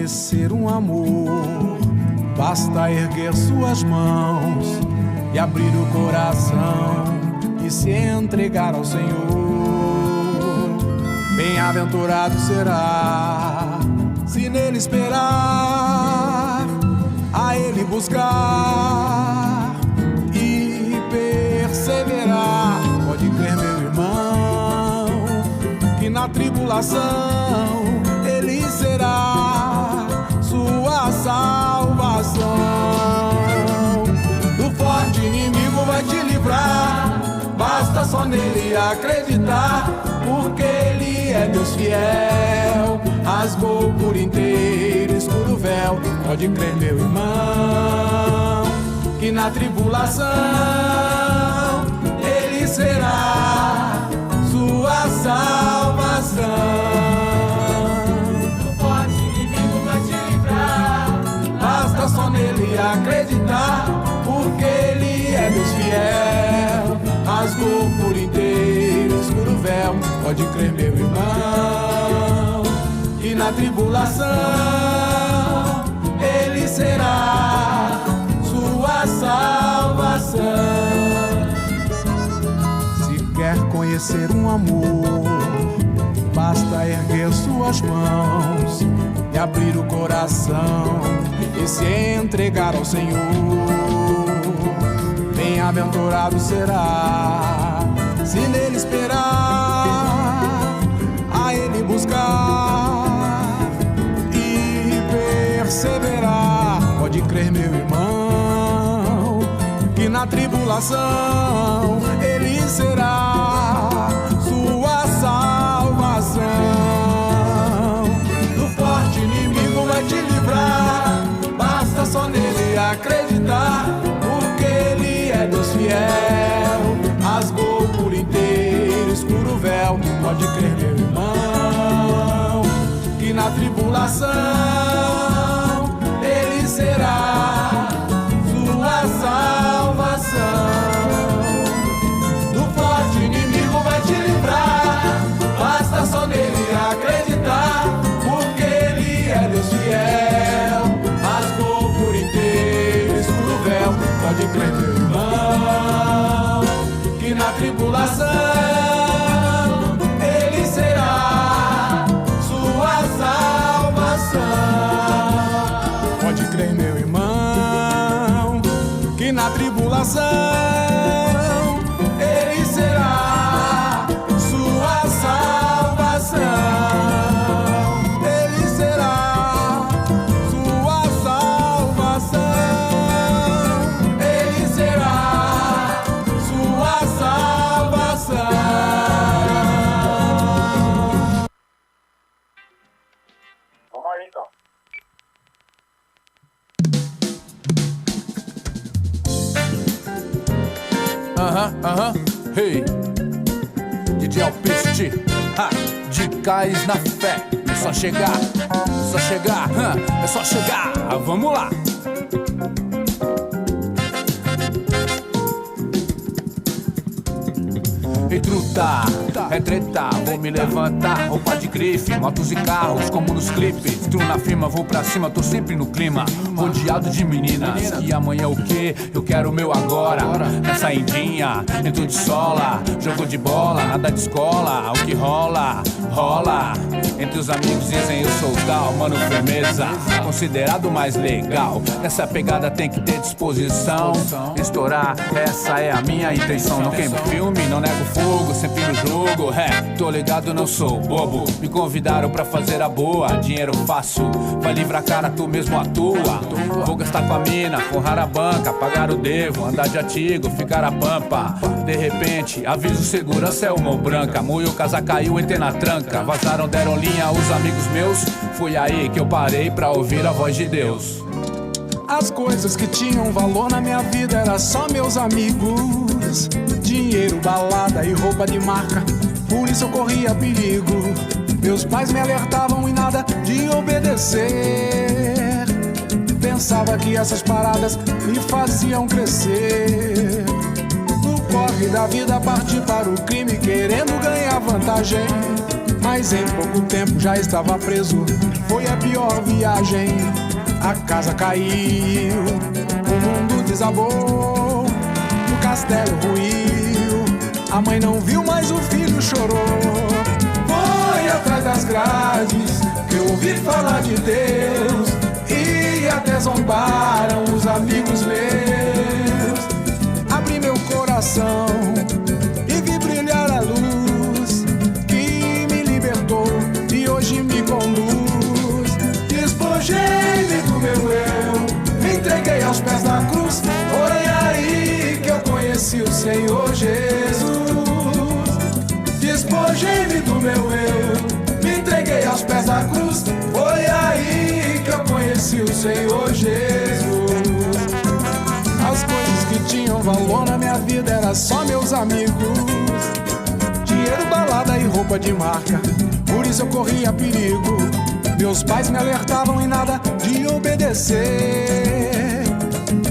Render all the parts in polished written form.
conhecer um amor, basta erguer suas mãos e abrir o coração e se entregar ao Senhor. Bem-aventurado será se nele esperar, a ele buscar e perseverar. Pode crer, meu irmão, que na tribulação ele será sua salvação. Do forte inimigo vai te livrar, basta só nele acreditar, porque ele é Deus fiel, rasgou por inteiro, escuro véu. Pode crer, meu irmão, que na tribulação ele será sua salvação. O forte inimigo vai te livrar, Basta só nele acreditar, porque ele é Deus fiel, rasgou por inteiro, escuro véu. Pode crer, meu irmão, que na tribulação ele será sua salvação. Se quer conhecer um amor, basta erguer suas mãos e abrir o coração e se entregar ao Senhor. Bem-aventurado será se nele esperar, a ele buscar e perseverar. Pode crer, meu irmão, que na tribulação ele será sua salvação. Do forte inimigo vai te livrar, basta só nele acreditar, porque ele é Deus fiel, rasgou por inteiro, escuro véu. Pode crer, meu irmão, que na tribulação ele será sua salvação. Do forte inimigo vai te livrar, basta só nele acreditar, porque ele é Deus fiel, rasgou por inteiro, escuro véu. Pode crer, meu irmão, que na tribulação ele será sua salvação. Pode crer, meu irmão, que na tribulação ele será sua salvação. Ele será sua salvação. Ele será sua salvação. Vamos aí, então. Hey, DJ Alpiste, de cais na fé. É só chegar, é só chegar, vamos lá. Ei, truta, é treta, vou me levantar. Roupa de grife, motos e carros, como nos clipes. Tru na firma, vou pra cima, tô sempre no clima. Rodeado de meninas, que amanhã o quê? Eu quero o meu agora. Na saidinha, dentro de sola, jogo de bola, nada de escola. O que rola, rola. Entre os amigos dizem eu sou tal, mano, firmeza, considerado mais legal. Nessa pegada tem que ter disposição. Estourar, essa é a minha intenção. Não queimo filme, não nego fogo, sempre no jogo. Tô ligado, não sou bobo. Me convidaram pra fazer a boa, dinheiro fácil, vai livrar a cara, tu mesmo atua. Vou gastar com a mina, forrar a banca, pagar o devo, andar de artigo, ficar a pampa. De repente, aviso segurança, é uma branca. Moio, casa caiu, entrei na tranca. Vazaram, deram linha os amigos meus. Foi aí que eu parei pra ouvir a voz de Deus. As coisas que tinham valor na minha vida era só meus amigos. Dinheiro, balada e roupa de marca, por isso eu corria perigo. Meus pais me alertavam e nada de obedecer. Pensava que essas paradas me faziam crescer. No corre da vida parti para o crime, querendo ganhar vantagem. Mas em pouco tempo já estava preso, foi a pior viagem. A casa caiu, o mundo desabou, o castelo ruiu, a mãe não viu, mas o filho chorou. Foi atrás das grades que eu ouvi falar de Deus, e até zombaram os amigos meus. Abri meu coração e vi brilhar a luz que me libertou e hoje me conduz. Despojei-me do meu eu, me entreguei aos pés da cruz. Foi aí que eu conheci o Senhor Jesus. Despojei-me do meu eu, me entreguei aos pés da cruz. Foi aí que eu conheci o Senhor Jesus. As coisas que tinham valor na minha vida era só meus amigos. Dinheiro, balada e roupa de marca, por isso eu corria perigo. Meus pais me alertavam e nada de obedecer.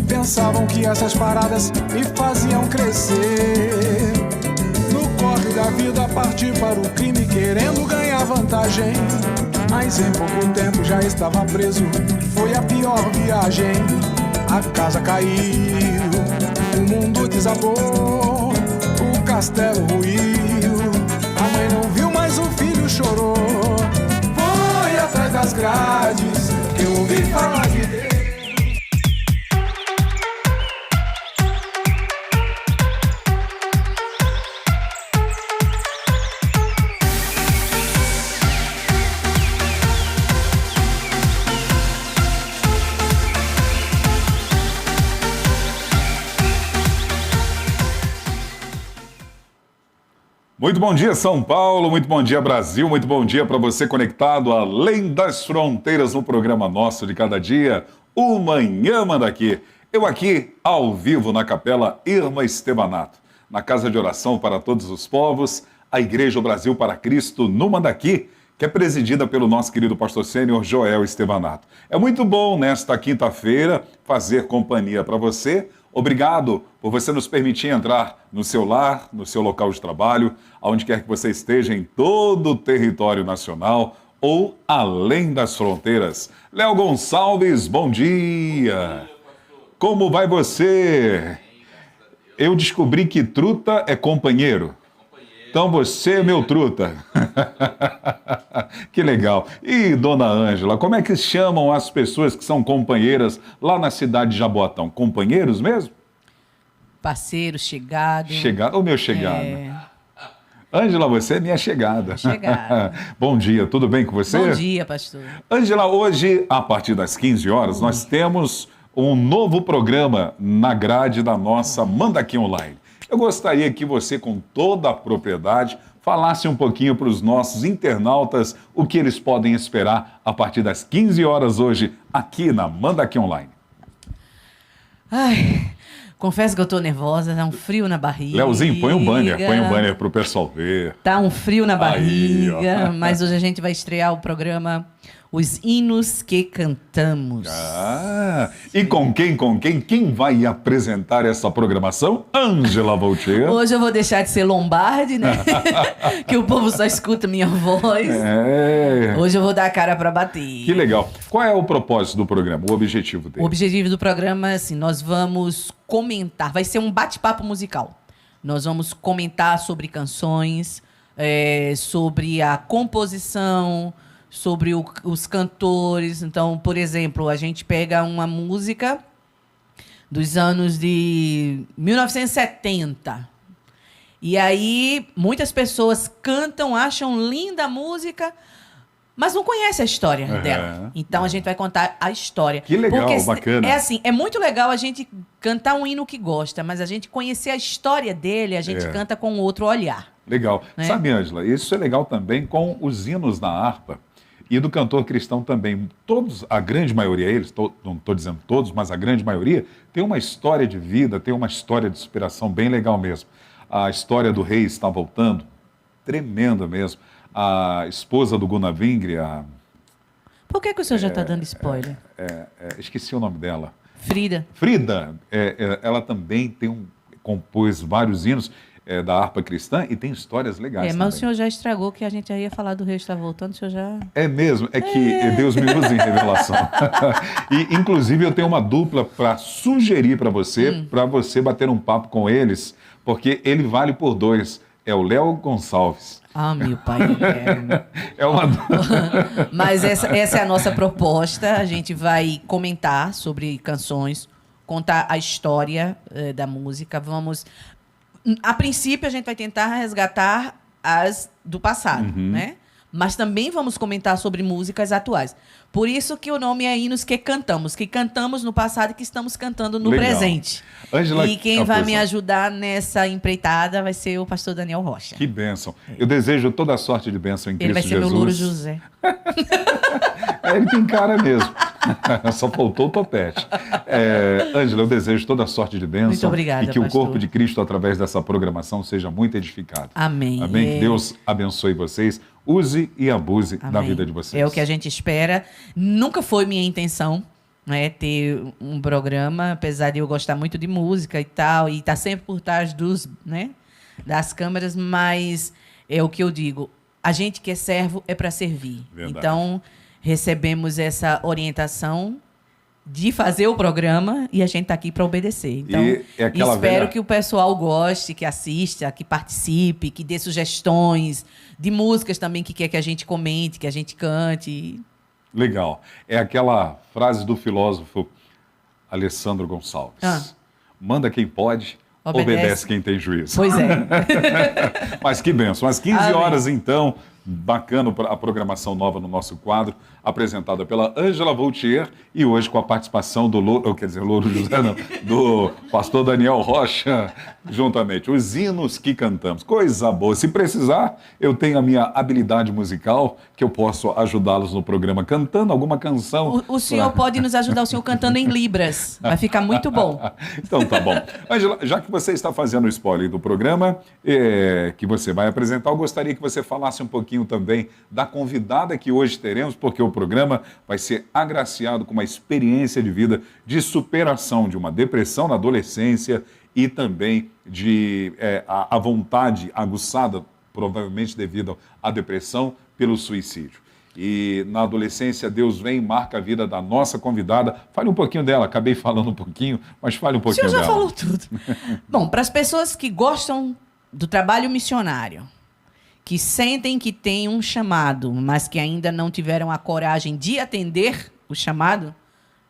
Pensavam que essas paradas me faziam crescer. No corre da vida parti para o crime querendo ganhar vantagem, mas em pouco tempo já estava preso. Foi a pior viagem. A casa caiu, o mundo desabou, o castelo ruiu, a mãe não viu, mas o filho chorou. Foi atrás das grades que eu ouvi falar de Deus. Muito bom dia, São Paulo, muito bom dia, Brasil, muito bom dia para você conectado além das fronteiras no programa nosso de cada dia, o Manhã Manda Aqui. Eu aqui, ao vivo, na Capela Irmã Estevanato, na Casa de Oração para Todos os Povos, a Igreja Brasil para Cristo no Mandaqui, que é presidida pelo nosso querido pastor sênior Joel Estevanato. É muito bom, nesta quinta-feira, fazer companhia para você. Obrigado por você nos permitir entrar no seu lar, no seu local de trabalho, aonde quer que você esteja em todo o território nacional ou além das fronteiras. Léo Gonçalves, bom dia! Como vai você? Eu descobri que truta é companheiro. Então você é meu truta. Que legal. E dona Ângela, como é que chamam as pessoas que são companheiras lá na cidade de Jaboatão? Companheiros mesmo? Parceiro, chegado. Chegado, ou meu chegado? Ângela, você é minha chegada. Chegada. Bom dia, tudo bem com você? Bom dia, pastor. Ângela, hoje, a partir das 15 horas, nós temos um novo programa na grade da nossa Manda Aqui Online. Eu gostaria que você, com toda a propriedade, falasse um pouquinho para os nossos internautas o que eles podem esperar a partir das 15 horas hoje, aqui na Manda Aqui Online. Ai, confesso que eu tô nervosa, tá um frio na barriga. Leozinho, põe um banner pro pessoal ver. Tá um frio na barriga, Aí, mas hoje a gente vai estrear o programa Os Hinos que Cantamos. E com quem? Quem vai apresentar essa programação? Ângela Voltier. Hoje eu vou deixar de ser Lombardi, né? Que o povo só escuta minha voz. Hoje eu vou dar a cara para bater. Que legal. Qual é o propósito do programa, o objetivo dele? O objetivo do programa é assim, nós vamos comentar, vai ser um bate-papo musical. Nós vamos comentar sobre canções, sobre a composição, sobre os cantores. Então, por exemplo, a gente pega uma música dos anos de 1970. E aí, muitas pessoas cantam, acham linda a música, mas não conhecem a história dela. Então, a gente vai contar a história. Que legal, porque bacana. É assim, é muito legal a gente cantar um hino que gosta, mas a gente conhecer a história dele, a gente canta com outro olhar. Legal. Né? Sabe, Ângela, isso é legal também com os hinos da harpa e do cantor cristão também. Todos, a grande maioria, não estou dizendo todos, mas a grande maioria, tem uma história de vida, tem uma história de superação bem legal mesmo. A história do rei está voltando, tremenda mesmo. A esposa do Gunnar Vingre, Por que o senhor já está dando spoiler? esqueci o nome dela. Frida. Frida, ela também compôs vários hinos. da harpa cristã e tem histórias legais Mas o também. senhor já estragou que a gente já ia falar do Rei Está Voltando, o senhor já... É mesmo, é que Deus me usa em revelação. E, inclusive, eu tenho uma dupla para sugerir para você bater um papo com eles, porque ele vale por dois. É o Léo Gonçalves. Ah, meu pai eterno. É uma... Mas essa é a nossa proposta. A gente vai comentar sobre canções, contar a história da música. A princípio, a gente vai tentar resgatar as do passado, né? Mas também vamos comentar sobre músicas atuais. Por isso que o nome é Hinos que cantamos no passado e que estamos cantando no Legal. presente. Ângela, E quem vai me ajudar nessa empreitada vai ser o pastor Daniel Rocha. Que bênção. Eu desejo toda a sorte de bênção em Ele vai Cristo ser Jesus. meu Louro José. Ele tem cara mesmo. Só faltou o topete. Ângela, eu desejo toda a sorte de bênção. Muito obrigada, e que pastor. o corpo de Cristo, através dessa programação, seja muito edificado. Amém. Amém? Que Deus abençoe vocês. Use e abuse da Amém. vida de vocês. É o que a gente espera. Nunca foi minha intenção, né, ter um programa, apesar de eu gostar muito de música e tal, e estar sempre por trás das câmeras, mas é o que eu digo. A gente que é servo é para servir. Verdade. Então, recebemos essa orientação de fazer o programa e a gente está aqui para obedecer. Então, E é aquela espero velha- que o pessoal goste, que assista, que participe, que dê sugestões de músicas também que quer que a gente comente, que a gente cante. Legal. É aquela frase do filósofo Alessandro Gonçalves. Manda quem pode, obedece quem tem juízo. Pois é. Mas que benção. Às 15 Amém. horas, então, bacana a programação nova no nosso quadro, apresentada pela Ângela Voltier e hoje com a participação do Louro José, não, do pastor Daniel Rocha, juntamente. Os hinos que cantamos. Coisa boa. Se precisar, eu tenho a minha habilidade musical, que eu posso ajudá-los no programa cantando alguma canção. O senhor pode nos ajudar, o senhor cantando em Libras. Vai ficar muito bom. Então tá bom. Ângela, já que você está fazendo o spoiler do programa que você vai apresentar, eu gostaria que você falasse um pouquinho também da convidada que hoje teremos, porque o programa vai ser agraciado com uma experiência de vida de superação de uma depressão na adolescência e também de a vontade aguçada, provavelmente devido à depressão, pelo suicídio. E na adolescência, Deus vem e marca a vida da nossa convidada. Fale um pouquinho dela, acabei falando um pouquinho, mas fale um O pouquinho senhor já dela. falou tudo. Bom, para as pessoas que gostam do trabalho missionário, que sentem que têm um chamado, mas que ainda não tiveram a coragem de atender o chamado,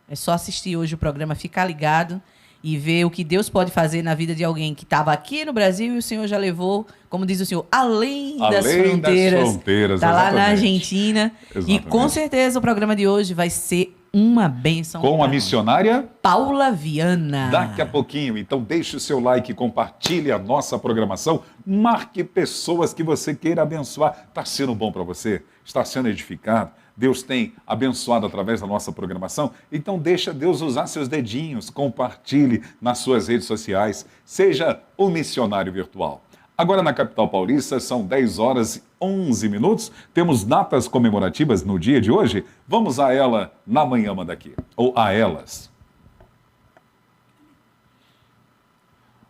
é só assistir hoje o programa, ficar ligado e ver o que Deus pode fazer na vida de alguém que estava aqui no Brasil e o Senhor já levou, como diz o Senhor, além das fronteiras. Está lá na exatamente. Argentina. E Exatamente. com certeza o programa de hoje vai ser uma bênção. Com a pra nós. missionária, Paula Viana. daqui a pouquinho. Então deixe o seu like, compartilhe a nossa programação, marque pessoas que você queira abençoar. Está sendo bom para você? Está sendo edificado? Deus tem abençoado através da nossa programação? Então deixa Deus usar seus dedinhos, compartilhe nas suas redes sociais, seja um missionário virtual. Agora na capital paulista são 10 horas e 11 minutos, temos datas comemorativas no dia de hoje, vamos a ela na manhã manda aqui, ou a elas.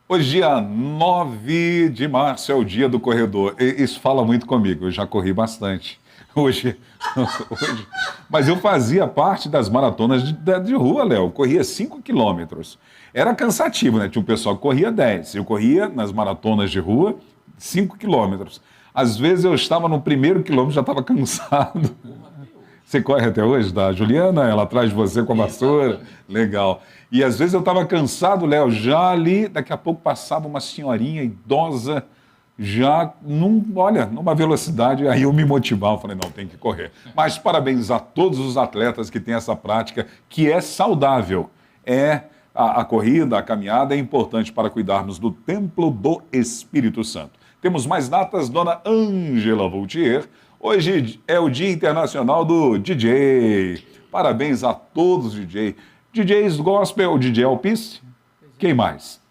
Hoje, dia 9 de março, é o dia do corredor. Isso fala muito comigo, eu já corri bastante. Hoje, mas eu fazia parte das maratonas de rua, Léo. Corria 5 quilômetros. Era cansativo, né? Tinha um pessoal que corria 10. Eu corria nas maratonas de rua 5 quilômetros. Às vezes eu estava no primeiro quilômetro, já estava cansado. Você corre até hoje, da Juliana? Ela atrás de você com a vassoura? Legal. E às vezes eu estava cansado, Léo, já ali, daqui a pouco passava uma senhorinha idosa, já, numa velocidade, aí eu me motivava, falei, não, tem que correr. Mas parabéns a todos os atletas que têm essa prática, que é saudável. A corrida, a caminhada é importante para cuidarmos do templo do Espírito Santo. Temos mais datas, dona Ângela Voltier. Hoje é o Dia Internacional do DJ. Parabéns a todos os DJs gospel, DJ Alpice. Quem mais?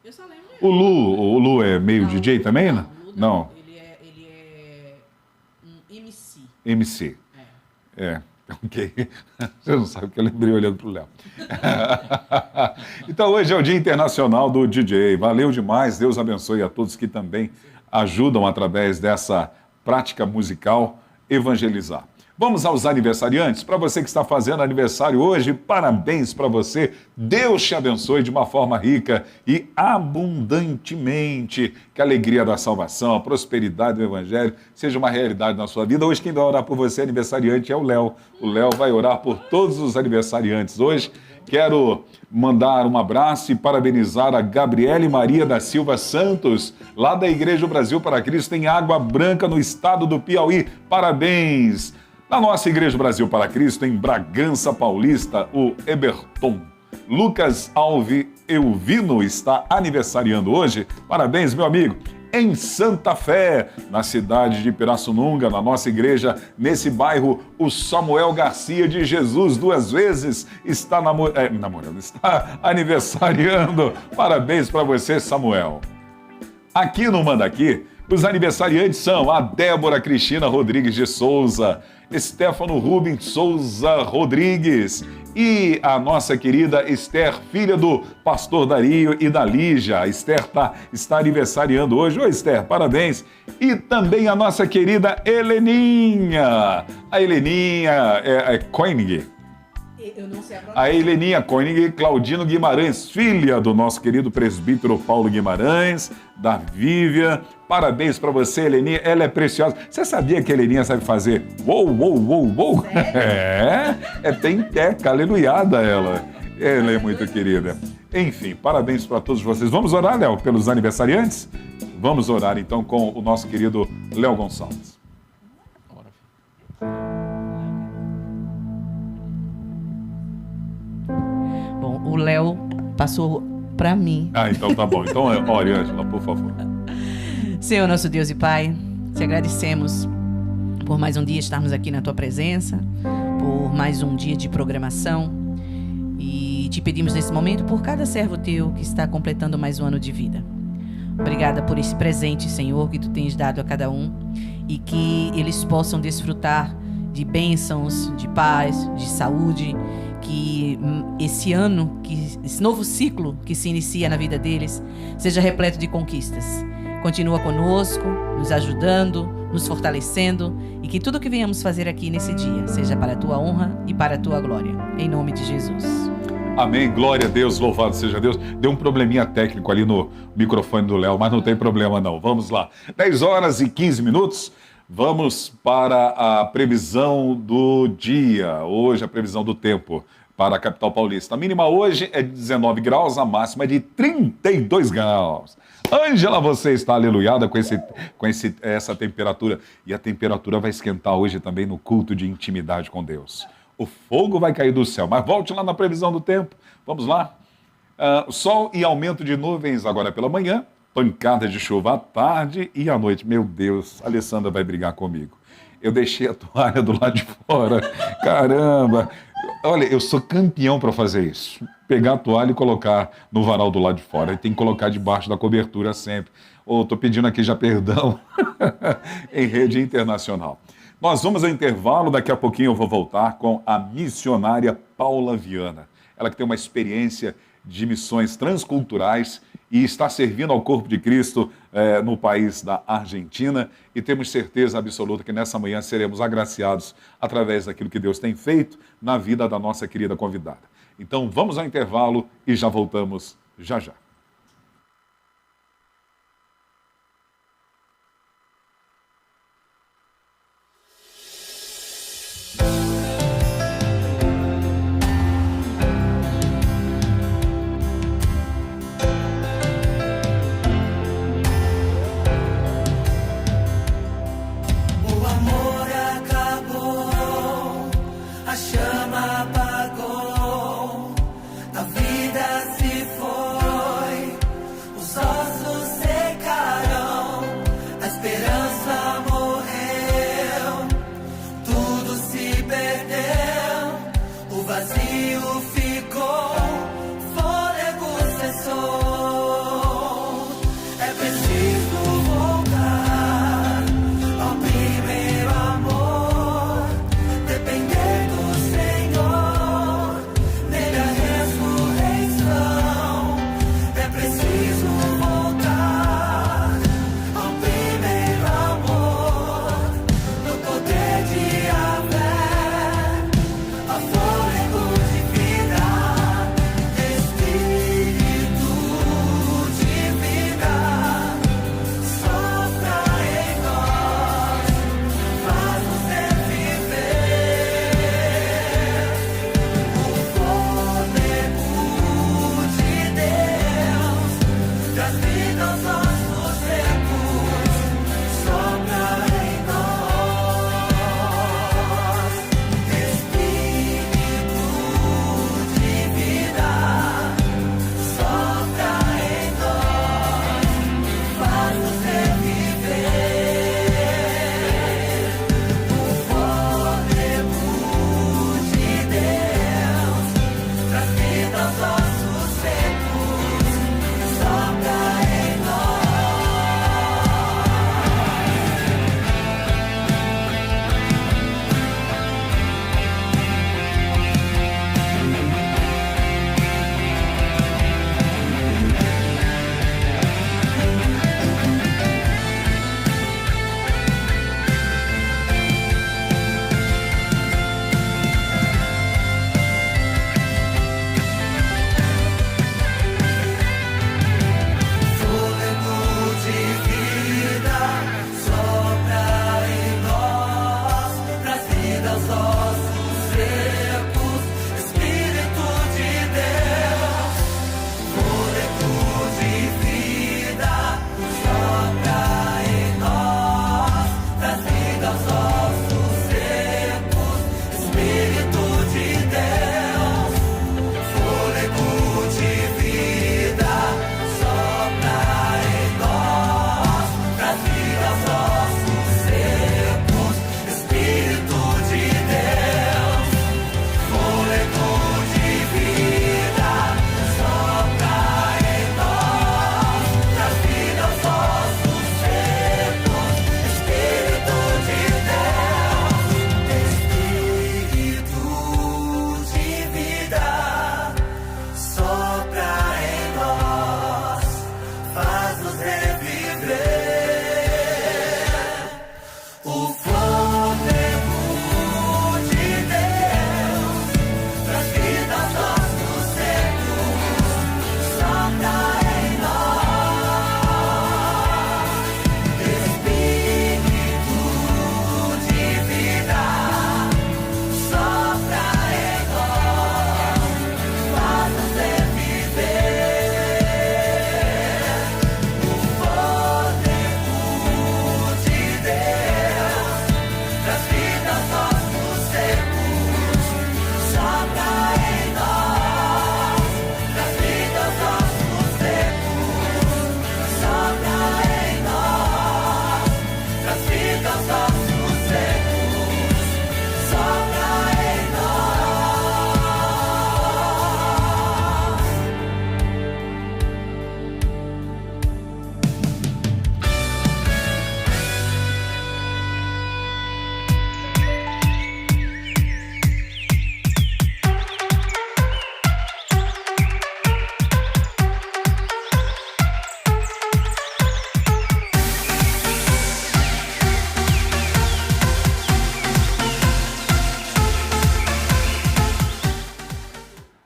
Eu só lembro. O Lu é meio DJ também, né? Não. Ele é um MC. MC. Ok? Você não sabe o que eu lembrei olhando para o Léo. Então, hoje é o Dia Internacional do DJ. Valeu demais. Deus abençoe a todos que também ajudam, através dessa prática musical, evangelizar. Vamos aos aniversariantes. Para você que está fazendo aniversário hoje, parabéns para você. Deus te abençoe de uma forma rica e abundantemente. Que a alegria da salvação, a prosperidade do evangelho seja uma realidade na sua vida. Hoje quem vai orar por você, aniversariante, é o Léo. O Léo vai orar por todos os aniversariantes. Hoje quero mandar um abraço e parabenizar a Gabriele Maria da Silva Santos, lá da Igreja do Brasil para Cristo, em Água Branca, no estado do Piauí. Parabéns! Na nossa Igreja do Brasil para Cristo, em Bragança Paulista, o Eberton Lucas Alves Elvino está aniversariando hoje. Parabéns, meu amigo. Em Santa Fé, na cidade de Pirassununga, na nossa igreja, nesse bairro, o Samuel Garcia de Jesus, 2 vezes, está está aniversariando. Parabéns para você, Samuel. Aqui no Manda Aqui, os aniversariantes são a Débora Cristina Rodrigues de Souza, Stefano Rubens Souza Rodrigues e a nossa querida Esther, filha do pastor Dario e da Lígia. A Esther está aniversariando hoje. Ô Esther, parabéns. E também a nossa querida Heleninha. A Heleninha é Koenig. Eu não sei a pronúncia. A Heleninha Koenig Claudino Guimarães, filha do nosso querido presbítero Paulo Guimarães, da Vívia. Parabéns para você, Heleninha. Ela é preciosa. Você sabia que a Heleninha sabe fazer uou, uou, uou, uou? É penteca, aleluiada ela. Ela é muito querida. Enfim, parabéns para todos vocês. Vamos orar, Léo, pelos aniversariantes? Vamos orar então com o nosso querido Léo Gonçalves. Bom, o Léo passou para mim. Ah, então tá bom. Então ore, Ângela, por favor. Senhor, nosso Deus e Pai, te agradecemos por mais um dia estarmos aqui na Tua presença, por mais um dia de programação, e te pedimos nesse momento por cada servo Teu que está completando mais um ano de vida. Obrigada por esse presente, Senhor, que Tu tens dado a cada um, e que eles possam desfrutar de bênçãos, de paz, de saúde, que esse ano, que esse novo ciclo que se inicia na vida deles, seja repleto de conquistas. Continua conosco, nos ajudando, nos fortalecendo, e que tudo que venhamos fazer aqui nesse dia seja para a Tua honra e para a Tua glória. Em nome de Jesus. Amém, glória a Deus, louvado seja Deus. Deu um probleminha técnico ali no microfone do Léo, mas não tem problema não. Vamos lá. 10h15. Vamos para a previsão do dia. Hoje a previsão do tempo para a capital paulista. A mínima hoje é de 19 graus, a máxima é de 32 graus. Ângela, você está aleluiada com essa temperatura. E a temperatura vai esquentar hoje também no culto de intimidade com Deus. O fogo vai cair do céu. Mas volte lá na previsão do tempo. Vamos lá. Sol e aumento de nuvens agora pela manhã. Pancada de chuva à tarde e à noite. Meu Deus, a Alessandra vai brigar comigo. Eu deixei a toalha do lado de fora. Caramba! Olha, eu sou campeão para fazer isso. Pegar a toalha e colocar no varal do lado de fora. E tem que colocar debaixo da cobertura sempre. Estou pedindo aqui já perdão em rede internacional. Nós vamos ao intervalo. Daqui a pouquinho eu vou voltar com a missionária Paula Viana. Ela que tem uma experiência de missões transculturais e está servindo ao corpo de Cristo no país da Argentina, e temos certeza absoluta que nessa manhã seremos agraciados através daquilo que Deus tem feito na vida da nossa querida convidada. Então vamos ao intervalo e já voltamos já já. A vida se foi.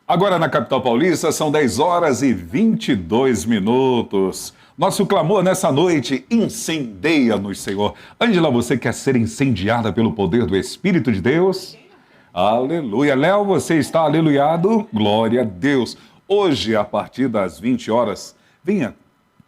Agora na capital paulista são 10 horas e 22 minutos. Nosso clamor nessa noite, incendeia-nos, Senhor. Ângela, você quer ser incendiada pelo poder do Espírito de Deus? Aleluia. Léo, você está aleluiado? Glória a Deus. Hoje, a partir das 20 horas, venha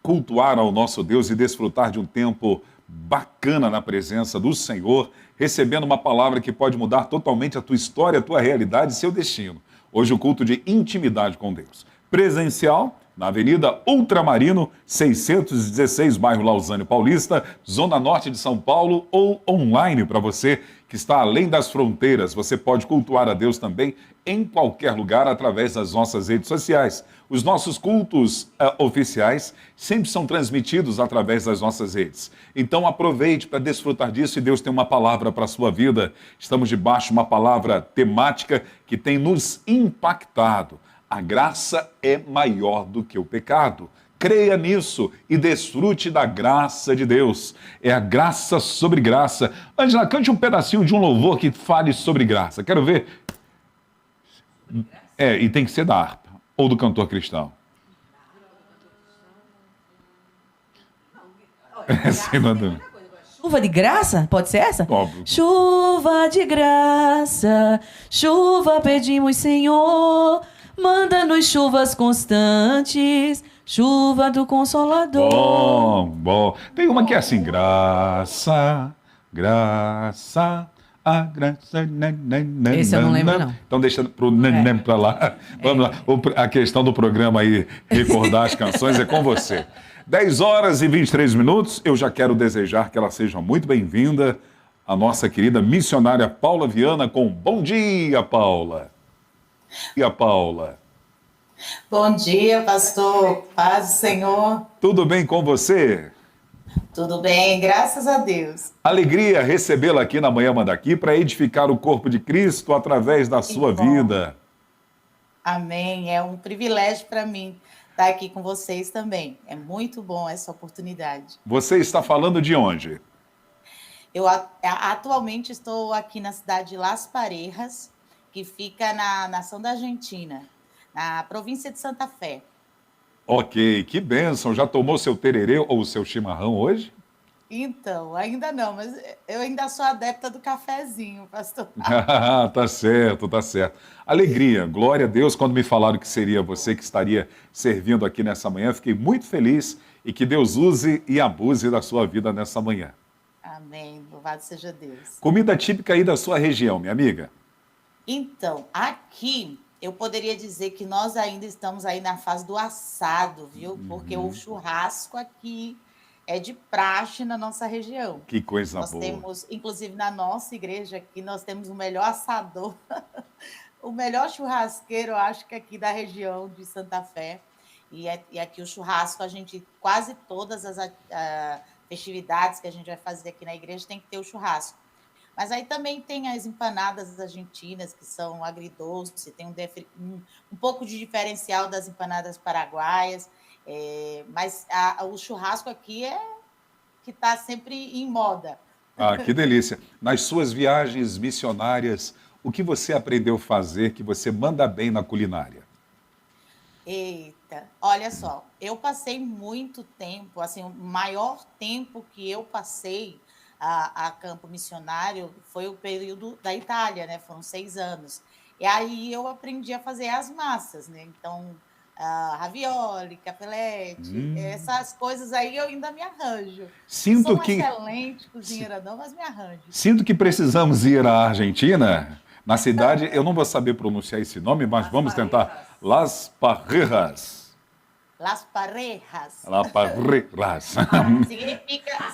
cultuar ao nosso Deus e desfrutar de um tempo bacana na presença do Senhor, recebendo uma palavra que pode mudar totalmente a tua história, a tua realidade e seu destino. Hoje o culto de intimidade com Deus. Presencial, na Avenida Ultramarino, 616, bairro Lausanne Paulista, Zona Norte de São Paulo, ou online para você que está além das fronteiras. Você pode cultuar a Deus também em qualquer lugar através das nossas redes sociais. Os nossos cultos oficiais sempre são transmitidos através das nossas redes. Então aproveite para desfrutar disso e Deus tem uma palavra para a sua vida. Estamos debaixo de uma palavra temática que tem nos impactado. A graça é maior do que o pecado. Creia nisso e desfrute da graça de Deus. É a graça sobre graça. Ângela, cante um pedacinho de um louvor que fale sobre graça. Quero ver. E tem que ser da harpa ou do cantor cristão. Sem dúvida. Chuva de graça? Pode ser essa? Óbvio. Chuva de graça, chuva pedimos, Senhor. Manda-nos chuvas constantes, chuva do Consolador. Bom. Tem uma que é assim, graça, graça, a graça... Esse eu não lembro, não. Então deixa pro pra lá. Vamos lá. A questão do programa aí, recordar as canções, é com você. 10 horas e 23 minutos, eu já quero desejar que ela seja muito bem-vinda, a nossa querida missionária Paula Viana com Bom Dia, Paula. E a Paula? Bom dia, pastor. Paz do Senhor. Tudo bem com você? Tudo bem, graças a Deus. Alegria recebê-la aqui na Manhã Manda Aqui para edificar o corpo de Cristo através da sua vida. Amém. É um privilégio para mim estar aqui com vocês também. É muito bom essa oportunidade. Você está falando de onde? Eu atualmente estou aqui na cidade de Las Parejas, que fica na nação da Argentina, na província de Santa Fé. Ok, que bênção. Já tomou seu tererê ou seu chimarrão hoje? Então, ainda não, mas eu ainda sou adepta do cafezinho, pastor. Tá certo, tá certo. Alegria, glória a Deus. Quando me falaram que seria você que estaria servindo aqui nessa manhã, fiquei muito feliz e que Deus use e abuse da sua vida nessa manhã. Amém, louvado seja Deus. Comida típica aí da sua região, minha amiga? Então, aqui eu poderia dizer que nós ainda estamos aí na fase do assado, viu? Porque o churrasco aqui é de praxe na nossa região. Que coisa Nós boa. temos, inclusive na nossa igreja aqui, nós temos o melhor assador, o melhor churrasqueiro, eu acho que aqui da região de Santa Fé. E aqui o churrasco, a gente, quase todas as festividades que a gente vai fazer aqui na igreja tem que ter o churrasco. Mas aí também tem as empanadas argentinas, que são agridoce, tem um pouco de diferencial das empanadas paraguaias, mas o churrasco aqui é que está sempre em moda. Ah, que delícia. Nas suas viagens missionárias, o que você aprendeu a fazer que você manda bem na culinária? Eita, olha só, eu passei muito tempo, assim, o maior tempo que eu passei a campo missionário foi o período da Itália, né? Foram 6 anos. E aí eu aprendi a fazer as massas, né? Então, ravioli, capelete, essas coisas aí eu ainda me arranjo. Sinto Sou que excelente cozinheira não, mas me arranjo. Sinto que precisamos ir à Argentina, na cidade, eu não vou saber pronunciar esse nome, mas vamos tentar. Las Parejas. Las Parejas. Las Parejas.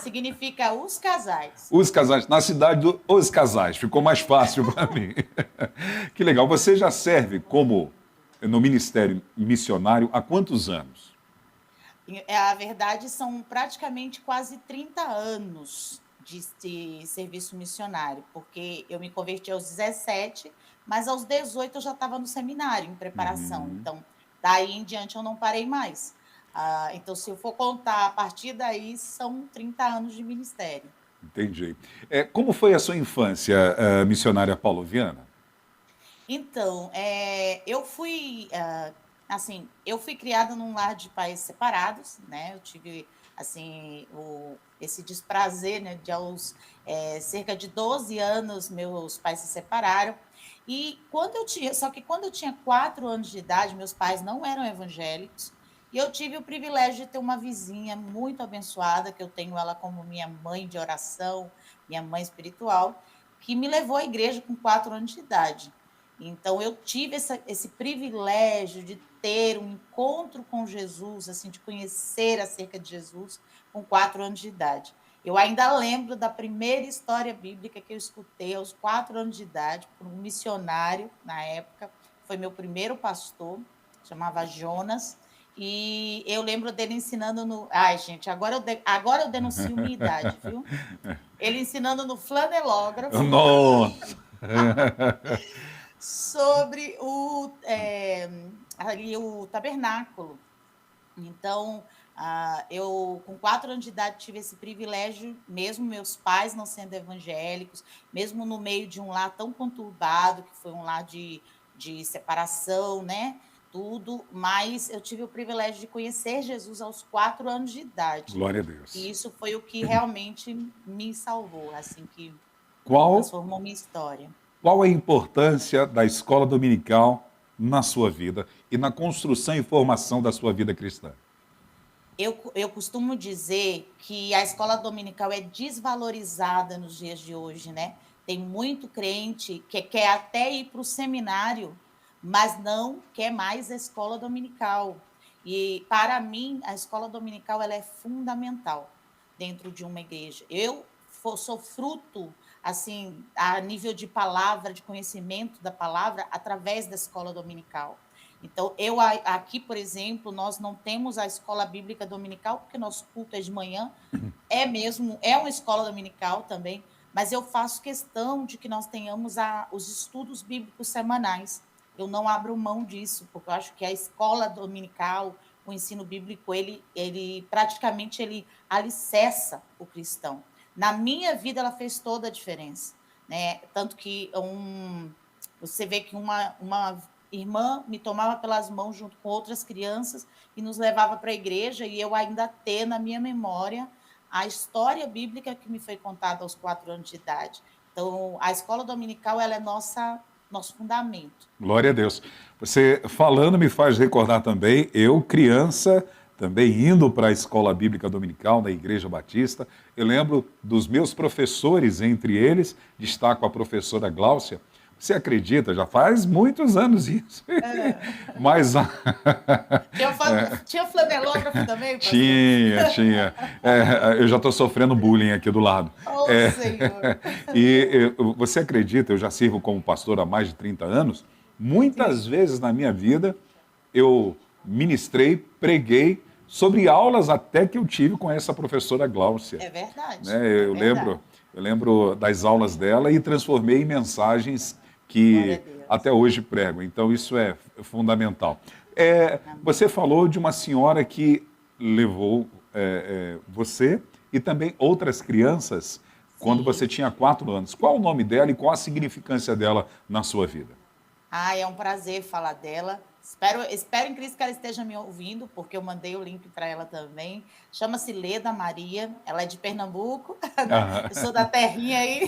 Significa os casais. Os casais, na cidade dos casais, ficou mais fácil para mim. Que legal, você já serve como no Ministério Missionário há quantos anos? A verdade, são praticamente quase 30 anos de serviço missionário, porque eu me converti aos 17, mas aos 18 eu já estava no seminário, em preparação. Então, daí em diante eu não parei mais. Então, se eu for contar a partir daí, são 30 anos de ministério. Entendi. Como foi a sua infância, missionária Paula Viana? Então, eu fui criada num lar de pais separados, né? Eu tive, assim, esse desprazer, né? De aos cerca de 12 anos, meus pais se separaram. Só que quando eu tinha 4 anos de idade, meus pais não eram evangélicos, e eu tive o privilégio de ter uma vizinha muito abençoada, que eu tenho ela como minha mãe de oração, minha mãe espiritual, que me levou à igreja com 4 anos de idade. Então, eu tive esse privilégio de ter um encontro com Jesus, assim, de conhecer acerca de Jesus com 4 anos de idade. Eu ainda lembro da primeira história bíblica que eu escutei aos 4 anos de idade, por um missionário, na época, foi meu primeiro pastor, chamava Jonas, e eu lembro dele ensinando no... Ai, gente, agora eu denuncio minha idade, viu? Ele ensinando no flanelógrafo Nossa! sobre ali o tabernáculo. Então, eu, com 4 anos de idade, tive esse privilégio, mesmo meus pais não sendo evangélicos, mesmo no meio de um lar tão conturbado, que foi um lar de separação, né? Tudo, mas eu tive o privilégio de conhecer Jesus aos 4 anos de idade. Glória a Deus. E isso foi o que realmente me salvou, assim, que Qual, transformou minha história. qual a importância da escola dominical na sua vida e na construção e formação da sua vida cristã? Eu costumo dizer que a escola dominical é desvalorizada nos dias de hoje, né? Tem muito crente que quer até ir para o seminário, mas não quer mais a escola dominical. E, para mim, a escola dominical ela é fundamental dentro de uma igreja. Sou fruto, assim, a nível de palavra, de conhecimento da palavra, através da escola dominical. Então, aqui, por exemplo, nós não temos a escola bíblica dominical, porque nosso culto é de manhã, é uma escola dominical também, mas eu faço questão de que nós tenhamos os estudos bíblicos semanais. Eu não abro mão disso, porque eu acho que a escola dominical, o ensino bíblico, ele praticamente ele alicerça o cristão. Na minha vida, ela fez toda a diferença, né? Tanto que você vê que uma irmã me tomava pelas mãos junto com outras crianças e nos levava para a igreja, e eu ainda ter na minha memória a história bíblica que me foi contada aos 4 anos de idade. Então, a escola dominical ela é nosso fundamento. Glória a Deus. Você falando me faz recordar também, eu, criança, também indo para a escola bíblica dominical na Igreja Batista. Eu lembro dos meus professores, entre eles, destaco a professora Gláucia. Você acredita? Já faz muitos anos isso. Mas Tinha flanelógrafo também, pastor? tinha. Eu já estou sofrendo bullying aqui do lado. Oh, Senhor! E você acredita, eu já sirvo como pastor há mais de 30 anos. Muitas vezes na minha vida eu ministrei, preguei sobre aulas até que eu tive com essa professora Gláucia. É verdade. Né? É verdade. Eu lembro das aulas dela e transformei em mensagens Glória que a Deus. até hoje prego. Então isso é fundamental. Você falou de uma senhora que levou você e também outras crianças quando Sim. você tinha 4 anos. Qual o nome dela e qual a significância dela na sua vida? É um prazer falar dela. Espero em Cristo que ela esteja me ouvindo, porque eu mandei o link para ela também. Chama-se Leda Maria, ela é de Pernambuco. Aham. Eu sou da terrinha aí,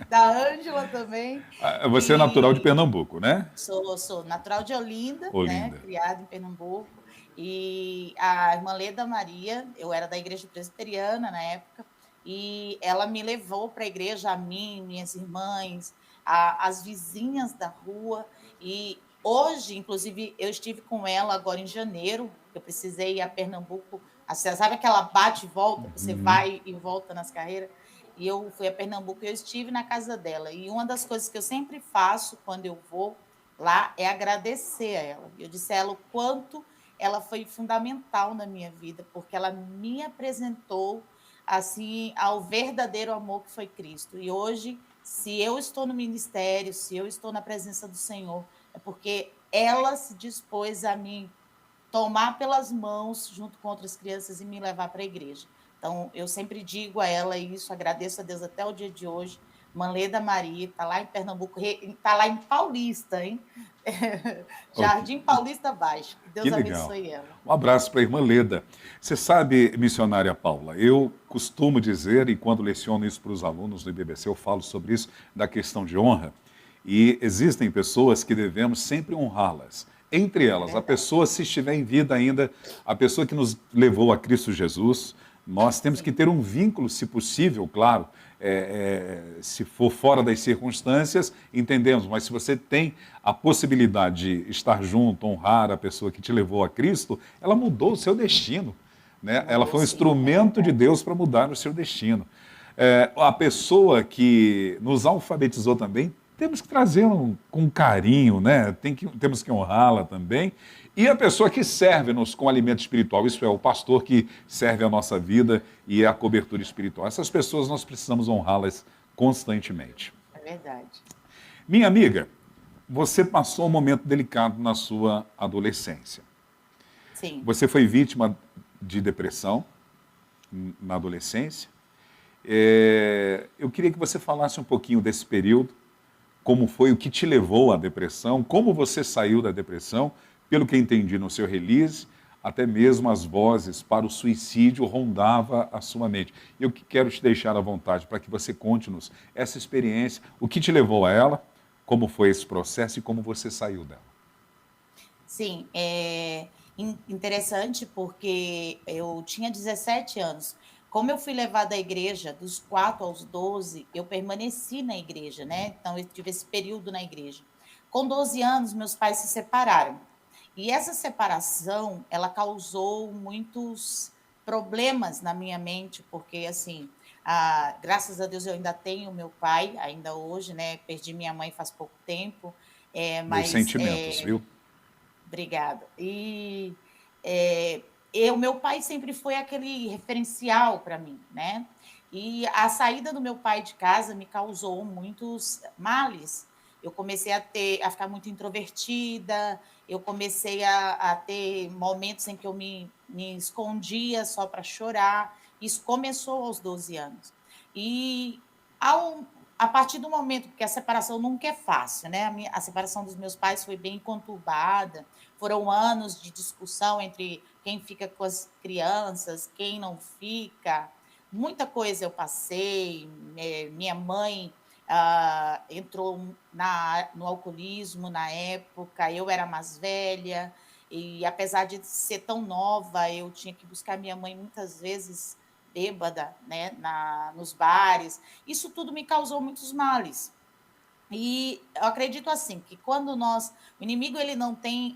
da Ângela também. Você é natural de Pernambuco, né? Sou natural de Olinda, Olinda. né? Criada em Pernambuco. E a irmã Leda Maria, eu era da igreja presbiteriana na época, e ela me levou para a igreja, a mim, minhas irmãs, as vizinhas da rua. E hoje, inclusive, eu estive com ela agora em janeiro, eu precisei ir a Pernambuco. Você sabe aquela bate e volta? Você vai e volta nas carreiras? E eu fui a Pernambuco e eu estive na casa dela. E uma das coisas que eu sempre faço quando eu vou lá é agradecer a ela. Eu disse a ela o quanto ela foi fundamental na minha vida, porque ela me apresentou assim ao verdadeiro amor que foi Cristo. E hoje, se eu estou no ministério, se eu estou na presença do Senhor, é porque ela se dispôs a me tomar pelas mãos junto com outras crianças e me levar para a igreja. Então, eu sempre digo a ela isso, agradeço a Deus até o dia de hoje, Manleda Maria, está lá em Pernambuco, está lá em Paulista, hein? Jardim Paulista Baixo. Que Deus Que legal. abençoe ela. Um abraço para a irmã Leda. Você sabe, missionária Paula, eu costumo dizer, e quando leciono isso para os alunos do IBBC, eu falo sobre isso, da questão de honra, e existem pessoas que devemos sempre honrá-las. Entre elas, a pessoa, se estiver em vida ainda, a pessoa que nos levou a Cristo Jesus, nós temos que ter um vínculo, se possível, claro, se for fora das circunstâncias, entendemos, mas se você tem a possibilidade de estar junto, honrar a pessoa que te levou a Cristo, ela mudou o seu destino, né? Ela foi um instrumento de Deus para mudar o seu destino. A pessoa que nos alfabetizou também, temos que trazer com carinho, né? Temos que honrá-la também. E a pessoa que serve-nos com alimento espiritual, isso é o pastor que serve a nossa vida e é a cobertura espiritual. Essas pessoas nós precisamos honrá-las constantemente. É verdade. Minha amiga, você passou um momento delicado na sua adolescência. Sim. Você foi vítima de depressão na adolescência. Eu queria que você falasse um pouquinho desse período, como foi, o que te levou à depressão, como você saiu da depressão, pelo que entendi no seu release, até mesmo as vozes para o suicídio rondava a sua mente. Eu quero te deixar à vontade para que você conte-nos essa experiência, o que te levou a ela, como foi esse processo e como você saiu dela. Sim, é interessante porque eu tinha 17 anos. Como eu fui levada à igreja dos 4 aos 12, eu permaneci na igreja, né? Então, eu tive esse período na igreja. Com 12 anos, meus pais se separaram. E essa separação, ela causou muitos problemas na minha mente, porque, assim, graças a Deus eu ainda tenho meu pai, ainda hoje, né? Perdi minha mãe faz pouco tempo. Meus sentimentos, viu? Obrigada. E meu pai sempre foi aquele referencial para mim, né? E a saída do meu pai de casa me causou muitos males. Eu comecei a ficar muito introvertida, eu comecei a ter momentos em que eu me escondia só para chorar. Isso começou aos 12 anos. E a partir do momento, porque a separação nunca é fácil, né? A separação dos meus pais foi bem conturbada, foram anos de discussão entre quem fica com as crianças, quem não fica. Muita coisa eu passei, minha mãe entrou no alcoolismo na época, eu era mais velha, e apesar de ser tão nova, eu tinha que buscar minha mãe muitas vezes bêbada, né, nos bares. Isso tudo me causou muitos males. E eu acredito assim, que quando o inimigo ele não tem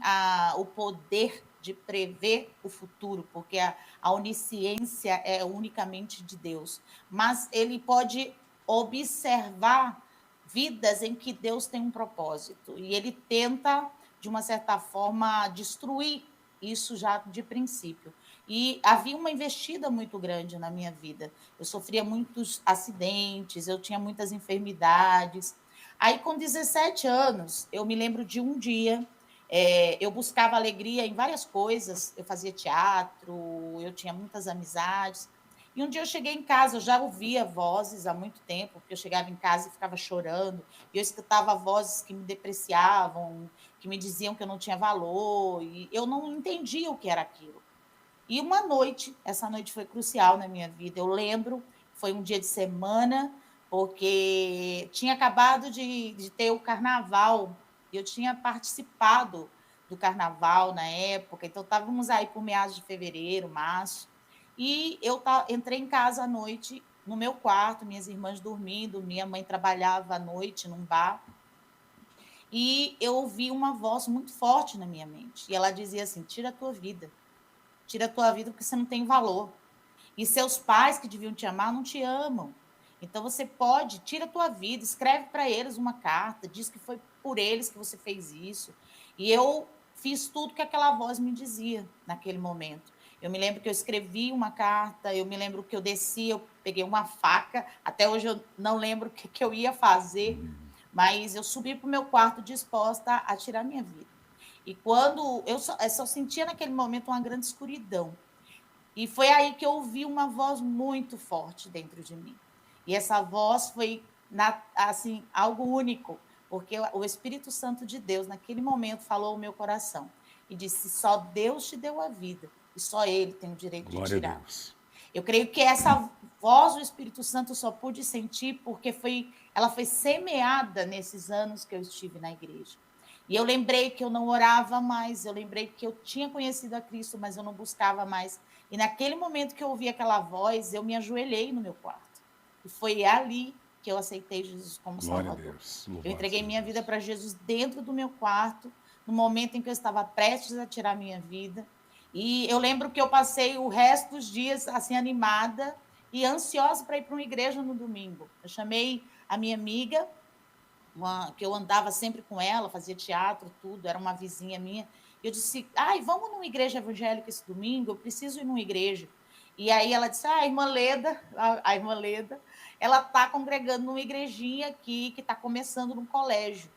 o poder de prever o futuro, porque a onisciência é unicamente de Deus, mas ele pode observar vidas em que Deus tem um propósito, e ele tenta, de uma certa forma, destruir isso já de princípio. E havia uma investida muito grande na minha vida. Eu sofria muitos acidentes, eu tinha muitas enfermidades. Aí, com 17 anos, eu me lembro de um dia, eu buscava alegria em várias coisas, eu fazia teatro, eu tinha muitas amizades. E um dia eu cheguei em casa, eu já ouvia vozes há muito tempo, porque eu chegava em casa e ficava chorando, e eu escutava vozes que me depreciavam, que me diziam que eu não tinha valor, e eu não entendia o que era aquilo. E uma noite, essa noite foi crucial na minha vida, eu lembro, foi um dia de semana, porque tinha acabado de ter o carnaval, e eu tinha participado do carnaval na época, então estávamos aí por meados de fevereiro, março, e eu entrei em casa à noite, no meu quarto, minhas irmãs dormindo, minha mãe trabalhava à noite num bar, e eu ouvi uma voz muito forte na minha mente, e ela dizia assim, tira a tua vida porque você não tem valor, e seus pais que deviam te amar não te amam, então você tira a tua vida, escreve para eles uma carta, diz que foi por eles que você fez isso, e eu fiz tudo que aquela voz me dizia naquele momento. Eu me lembro que eu escrevi uma carta, eu me lembro que eu desci, eu peguei uma faca, até hoje eu não lembro o que eu ia fazer, mas eu subi para o meu quarto disposta a tirar minha vida. E quando eu só sentia naquele momento uma grande escuridão. E foi aí que eu ouvi uma voz muito forte dentro de mim. E essa voz foi assim, algo único, porque o Espírito Santo de Deus, naquele momento, falou ao meu coração e disse: só Deus te deu a vida e só Ele tem o direito de Glória a tirar. Deus. Eu creio que essa voz do Espírito Santo eu só pude sentir porque ela foi semeada nesses anos que eu estive na igreja. E eu lembrei que eu não orava mais, eu lembrei que eu tinha conhecido a Cristo, mas eu não buscava mais. E naquele momento que eu ouvi aquela voz, eu me ajoelhei no meu quarto. E foi ali que eu aceitei Jesus como Glória a Salvador. Deus. Eu Louvado entreguei seja minha Deus. vida para Jesus dentro do meu quarto, no momento em que eu estava prestes a tirar minha vida. E eu lembro que eu passei o resto dos dias assim animada e ansiosa para ir para uma igreja no domingo. Eu chamei a minha amiga, que eu andava sempre com ela, fazia teatro, tudo, era uma vizinha minha. Eu disse: ai, vamos numa igreja evangélica esse domingo, eu preciso ir numa igreja. E aí ela disse: a irmã Leda, ela está congregando numa igrejinha aqui que está começando num colégio.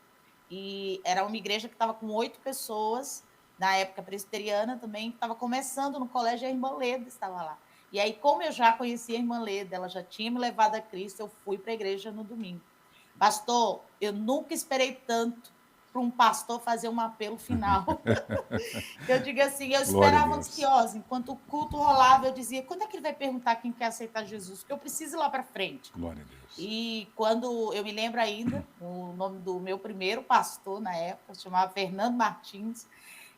E era uma igreja que estava com 8 pessoas, na época presbiteriana também, que estava começando no colégio, e a irmã Leda estava lá. E aí, como eu já conhecia a irmã Leda, ela já tinha me levado a Cristo, eu fui para a igreja no domingo. Pastor, eu nunca esperei tanto para um pastor fazer um apelo final. Eu digo assim, eu Glória a esperava Deus. ansiosa, enquanto o culto rolava, eu dizia: quando é que ele vai perguntar quem quer aceitar Jesus? Porque eu preciso ir lá para frente. Glória a Deus. E quando eu me lembro ainda, o nome do meu primeiro pastor na época, se chamava Fernando Martins,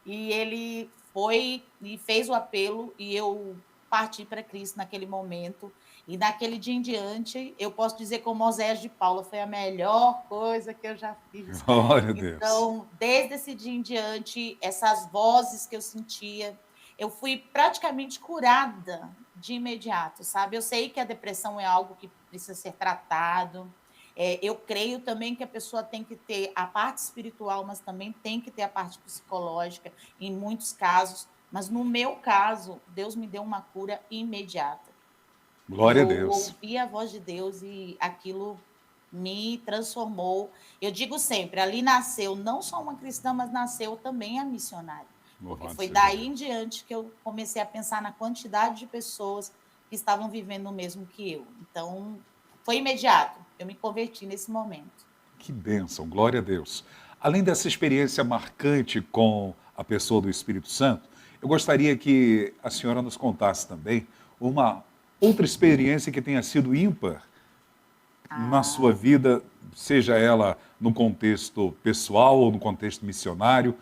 e ele foi e fez o apelo, e eu parti para Cristo naquele momento. E naquele dia em diante, eu posso dizer que o Moisés de Paula foi a melhor coisa que eu já fiz. Glória a Deus. Então, desde esse dia em diante, essas vozes que eu sentia, eu fui praticamente curada de imediato, sabe? Eu sei que a depressão é algo que precisa ser tratado. Eu creio também que a pessoa tem que ter a parte espiritual, mas também tem que ter a parte psicológica, em muitos casos. Mas no meu caso, Deus me deu uma cura imediata. Glória a Eu Deus. ouvi a voz de Deus e aquilo me transformou. Eu digo sempre, ali nasceu não só uma cristã, mas nasceu também a missionária. Porque Louvado foi seja daí Deus. em diante que eu comecei a pensar na quantidade de pessoas que estavam vivendo o mesmo que eu. Então, foi imediato. Eu me converti nesse momento. Que bênção, glória a Deus. Além dessa experiência marcante com a pessoa do Espírito Santo, eu gostaria que a senhora nos contasse também uma outra experiência que tenha sido ímpar na sua vida, seja ela no contexto pessoal ou no contexto missionário,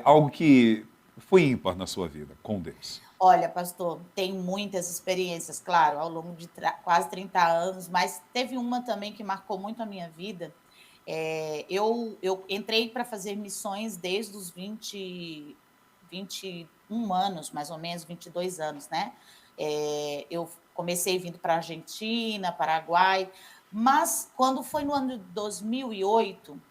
algo que foi ímpar na sua vida com Deus. Olha, pastor, tem muitas experiências, claro, ao longo de quase 30 anos, mas teve uma também que marcou muito a minha vida. Eu entrei para fazer missões desde os 21 anos, mais ou menos, 22 anos, né? Eu comecei vindo para a Argentina, Paraguai, mas quando foi no ano de 2008,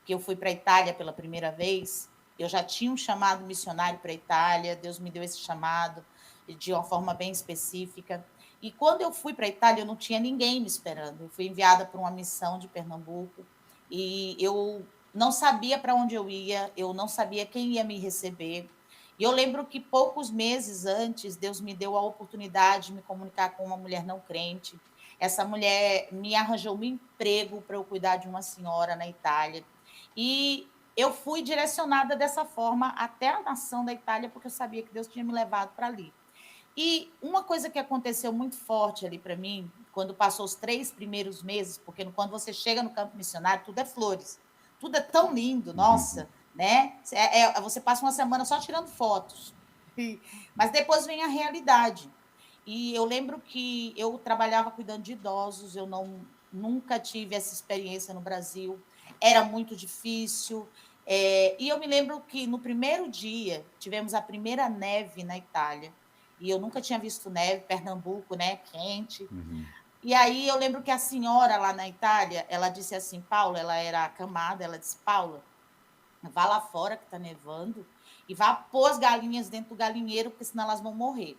que eu fui para a Itália pela primeira vez, eu já tinha um chamado missionário para a Itália, Deus me deu esse chamado de uma forma bem específica. E quando eu fui para a Itália, eu não tinha ninguém me esperando. Eu fui enviada para uma missão de Pernambuco e eu não sabia para onde eu ia, eu não sabia quem ia me receber. E eu lembro que poucos meses antes, Deus me deu a oportunidade de me comunicar com uma mulher não crente. Essa mulher me arranjou um emprego para eu cuidar de uma senhora na Itália. E eu fui direcionada dessa forma até a nação da Itália, porque eu sabia que Deus tinha me levado para ali. E uma coisa que aconteceu muito forte ali para mim, quando passou os 3 primeiros meses, porque quando você chega no campo missionário, tudo é flores, tudo é tão lindo, nossa, né? Você passa uma semana só tirando fotos, mas depois vem a realidade. E eu lembro que eu trabalhava cuidando de idosos, eu nunca tive essa experiência no Brasil, era muito difícil. E eu me lembro que no primeiro dia tivemos a primeira neve na Itália. E eu nunca tinha visto neve, Pernambuco, né, quente. E aí eu lembro que a senhora lá na Itália, ela disse assim, Paula, ela era acamada, ela disse, Paula, vá lá fora que está nevando e vá pôr as galinhas dentro do galinheiro, porque senão elas vão morrer.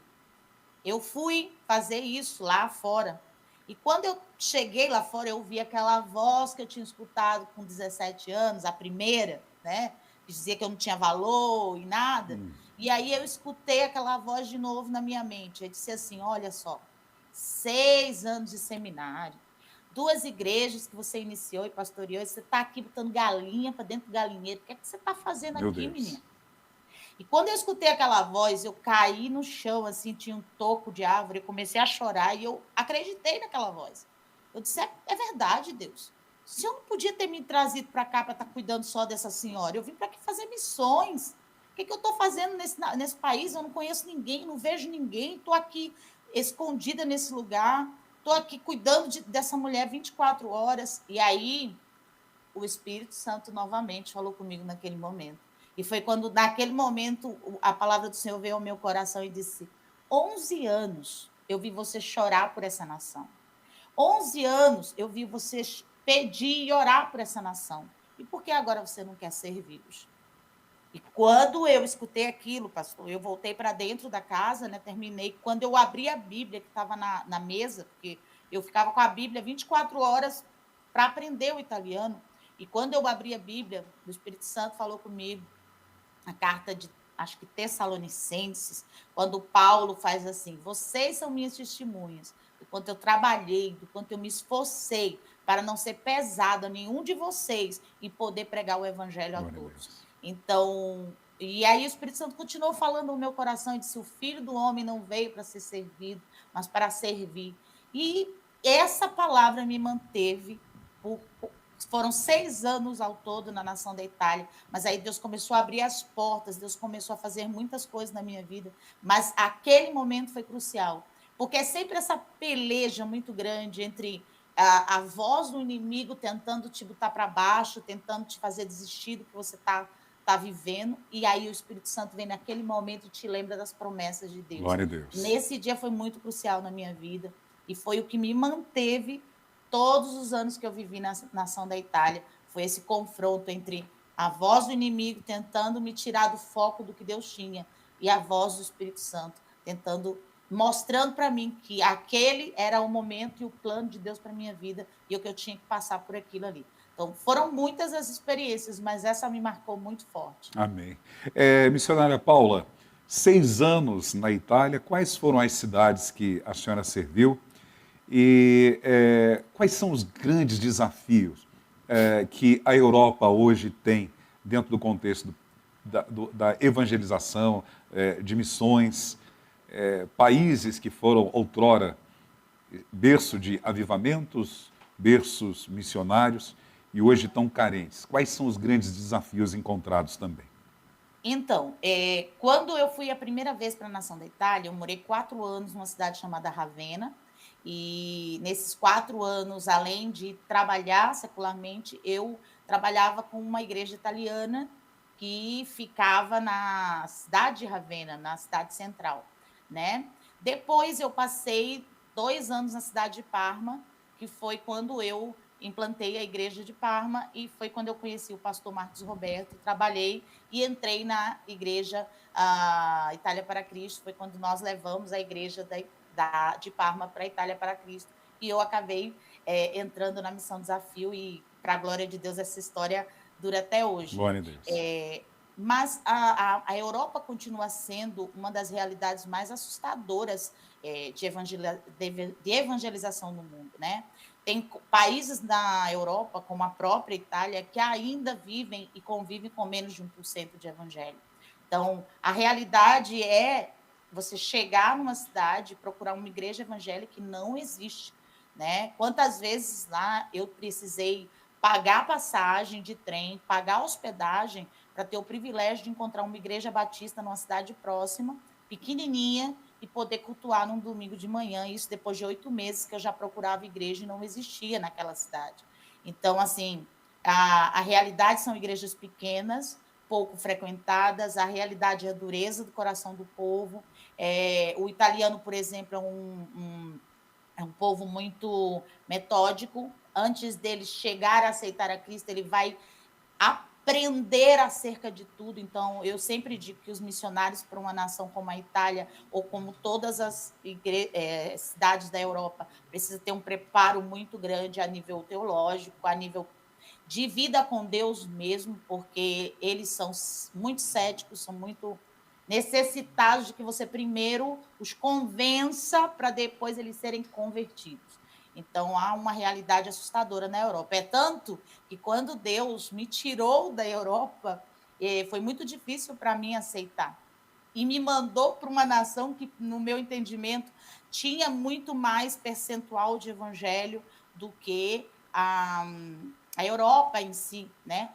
Eu fui fazer isso lá fora. E quando eu cheguei lá fora, eu ouvi aquela voz que eu tinha escutado com 17 anos, a primeira, né? Que dizia que eu não tinha valor e nada. E aí eu escutei aquela voz de novo na minha mente. Eu disse assim, olha só, 6 anos de seminário, 2 igrejas que você iniciou e pastoreou, e você está aqui botando galinha para dentro do galinheiro. O que é que você está fazendo Meu aqui, Deus. menina? E quando eu escutei aquela voz, eu caí no chão, assim, tinha um toco de árvore, eu comecei a chorar e eu acreditei naquela voz. Eu disse, é verdade, Deus. O Senhor não podia ter me trazido para cá para estar cuidando só dessa senhora. Eu vim para aqui fazer missões. O que eu estou fazendo nesse país? Eu não conheço ninguém, não vejo ninguém. Estou aqui escondida nesse lugar. Estou aqui cuidando dessa mulher 24 horas. E aí, o Espírito Santo novamente falou comigo naquele momento. E foi quando, naquele momento, a palavra do Senhor veio ao meu coração e disse: 11 anos eu vi você chorar por essa nação. 11 anos eu vi você pedir e orar por essa nação. E por que agora você não quer servi-los? E quando eu escutei aquilo, pastor, eu voltei para dentro da casa, né, terminei. Quando eu abri a Bíblia que estava na mesa, porque eu ficava com a Bíblia 24 horas para aprender o italiano. E quando eu abri a Bíblia, o Espírito Santo falou comigo, a carta de, acho que Tessalonicenses, quando Paulo faz assim: vocês são minhas testemunhas, do quanto eu trabalhei, do quanto eu me esforcei para não ser pesado a nenhum de vocês e poder pregar o evangelho a todos. Então, e aí o Espírito Santo continuou falando no meu coração e disse: o Filho do Homem não veio para ser servido, mas para servir. E essa palavra me manteve foram 6 anos ao todo na nação da Itália, mas aí Deus começou a abrir as portas, Deus começou a fazer muitas coisas na minha vida, mas aquele momento foi crucial, porque é sempre essa peleja muito grande entre a voz do inimigo tentando te botar para baixo, tentando te fazer desistir do que você está vivendo, e aí o Espírito Santo vem naquele momento e te lembra das promessas de Deus. Glória a Deus. Nesse dia foi muito crucial na minha vida, e foi o que me manteve todos os anos que eu vivi na nação da Itália. Foi esse confronto entre a voz do inimigo tentando me tirar do foco do que Deus tinha e a voz do Espírito Santo mostrando para mim que aquele era o momento e o plano de Deus para minha vida e o que eu tinha que passar por aquilo ali. Então, foram muitas as experiências, mas essa me marcou muito forte. Amém. Missionária Paula, 6 anos na Itália, quais foram as cidades que a senhora serviu? E quais são os grandes desafios que a Europa hoje tem dentro do contexto da evangelização, de missões, países que foram outrora berço de avivamentos, berços missionários e hoje tão carentes? Quais são os grandes desafios encontrados também? Então, quando eu fui a primeira vez para a nação da Itália, eu morei 4 anos numa cidade chamada Ravenna. E nesses 4 anos, além de trabalhar secularmente, eu trabalhava com uma igreja italiana que ficava na cidade de Ravenna, na cidade central, né? Depois eu passei 2 anos na cidade de Parma, que foi quando eu implantei a igreja de Parma e foi quando eu conheci o pastor Marcos Roberto, trabalhei e entrei na igreja Itália para Cristo, foi quando nós levamos a igreja de Parma para a Itália para Cristo. E eu acabei entrando na Missão Desafio e, para a glória de Deus, essa história dura até hoje. Glória a Deus. Mas a Europa continua sendo uma das realidades mais assustadoras de evangelização no mundo, né? Tem países na Europa, como a própria Itália, que ainda vivem e convivem com menos de 1% de evangelho. Então, a realidade é você chegar numa cidade e procurar uma igreja evangélica que não existe, né? Quantas vezes lá eu precisei pagar passagem de trem, pagar hospedagem para ter o privilégio de encontrar uma igreja batista numa cidade próxima, pequenininha, e poder cultuar num domingo de manhã, isso depois de 8 meses que eu já procurava igreja e não existia naquela cidade. Então, assim, a realidade são igrejas pequenas, pouco frequentadas, a realidade é a dureza do coração do povo. O italiano, por exemplo, é um povo muito metódico. Antes dele chegar a aceitar a Cristo, ele vai aprender acerca de tudo. Então, eu sempre digo que os missionários para uma nação como a Itália, ou como todas as cidades da Europa, precisam ter um preparo muito grande a nível teológico, a nível de vida com Deus mesmo, porque eles são muito céticos, são muito necessitados de que você primeiro os convença para depois eles serem convertidos. Então, há uma realidade assustadora na Europa. É tanto que quando Deus me tirou da Europa, foi muito difícil para mim aceitar. E me mandou para uma nação que, no meu entendimento, tinha muito mais percentual de evangelho do que a Europa em si, né?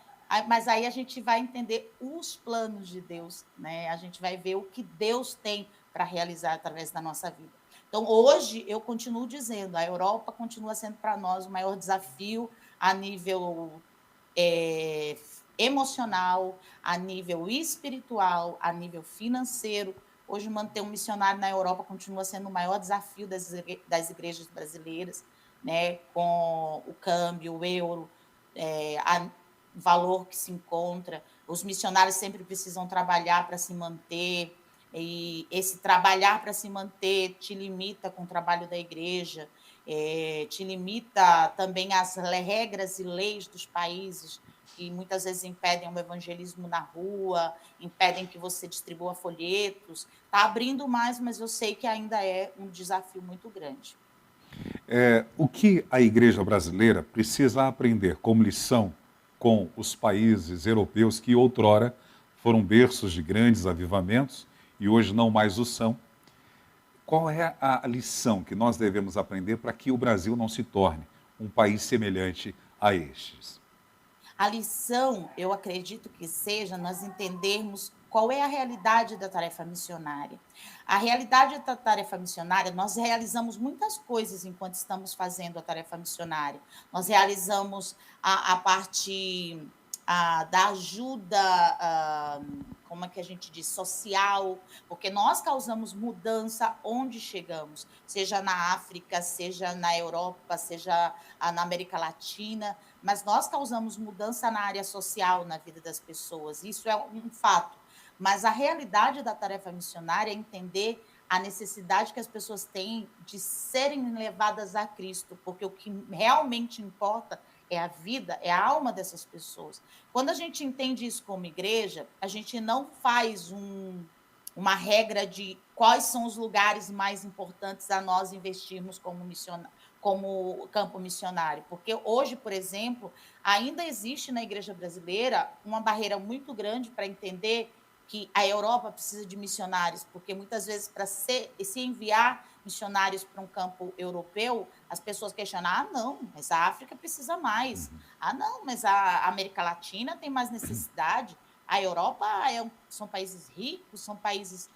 Mas aí a gente vai entender os planos de Deus, né? A gente vai ver o que Deus tem para realizar através da nossa vida. Então, hoje, eu continuo dizendo, a Europa continua sendo para nós o maior desafio a nível emocional, a nível espiritual, a nível financeiro. Hoje, manter um missionário na Europa continua sendo o maior desafio das igrejas brasileiras, né? Com o câmbio, o euro, o valor que se encontra. Os missionários sempre precisam trabalhar para se manter, e esse trabalhar para se manter te limita com o trabalho da igreja, te limita também as regras e leis dos países, que muitas vezes impedem o evangelismo na rua, impedem que você distribua folhetos. Está abrindo mais, mas eu sei que ainda é um desafio muito grande. O que a igreja brasileira precisa aprender como lição com os países europeus que outrora foram berços de grandes avivamentos e hoje não mais o são? Qual é a lição que nós devemos aprender para que o Brasil não se torne um país semelhante a estes? A lição, eu acredito que seja nós entendermos qual é a realidade da tarefa missionária. A realidade da tarefa missionária, nós realizamos muitas coisas enquanto estamos fazendo a tarefa missionária. Nós realizamos a parte da ajuda, como é que a gente diz, social, porque nós causamos mudança onde chegamos, seja na África, seja na Europa, seja na América Latina, mas nós causamos mudança na área social, na vida das pessoas, isso é um fato. Mas a realidade da tarefa missionária é entender a necessidade que as pessoas têm de serem levadas a Cristo, porque o que realmente importa é a vida, é a alma dessas pessoas. Quando a gente entende isso como igreja, a gente não faz uma regra de quais são os lugares mais importantes a nós investirmos como campo missionário. Porque hoje, por exemplo, ainda existe na igreja brasileira uma barreira muito grande para entender que a Europa precisa de missionários, porque muitas vezes para se enviar missionários para um campo europeu, as pessoas questionam, não, mas a África precisa mais. Não, mas a América Latina tem mais necessidade. A Europa são países ricos, são países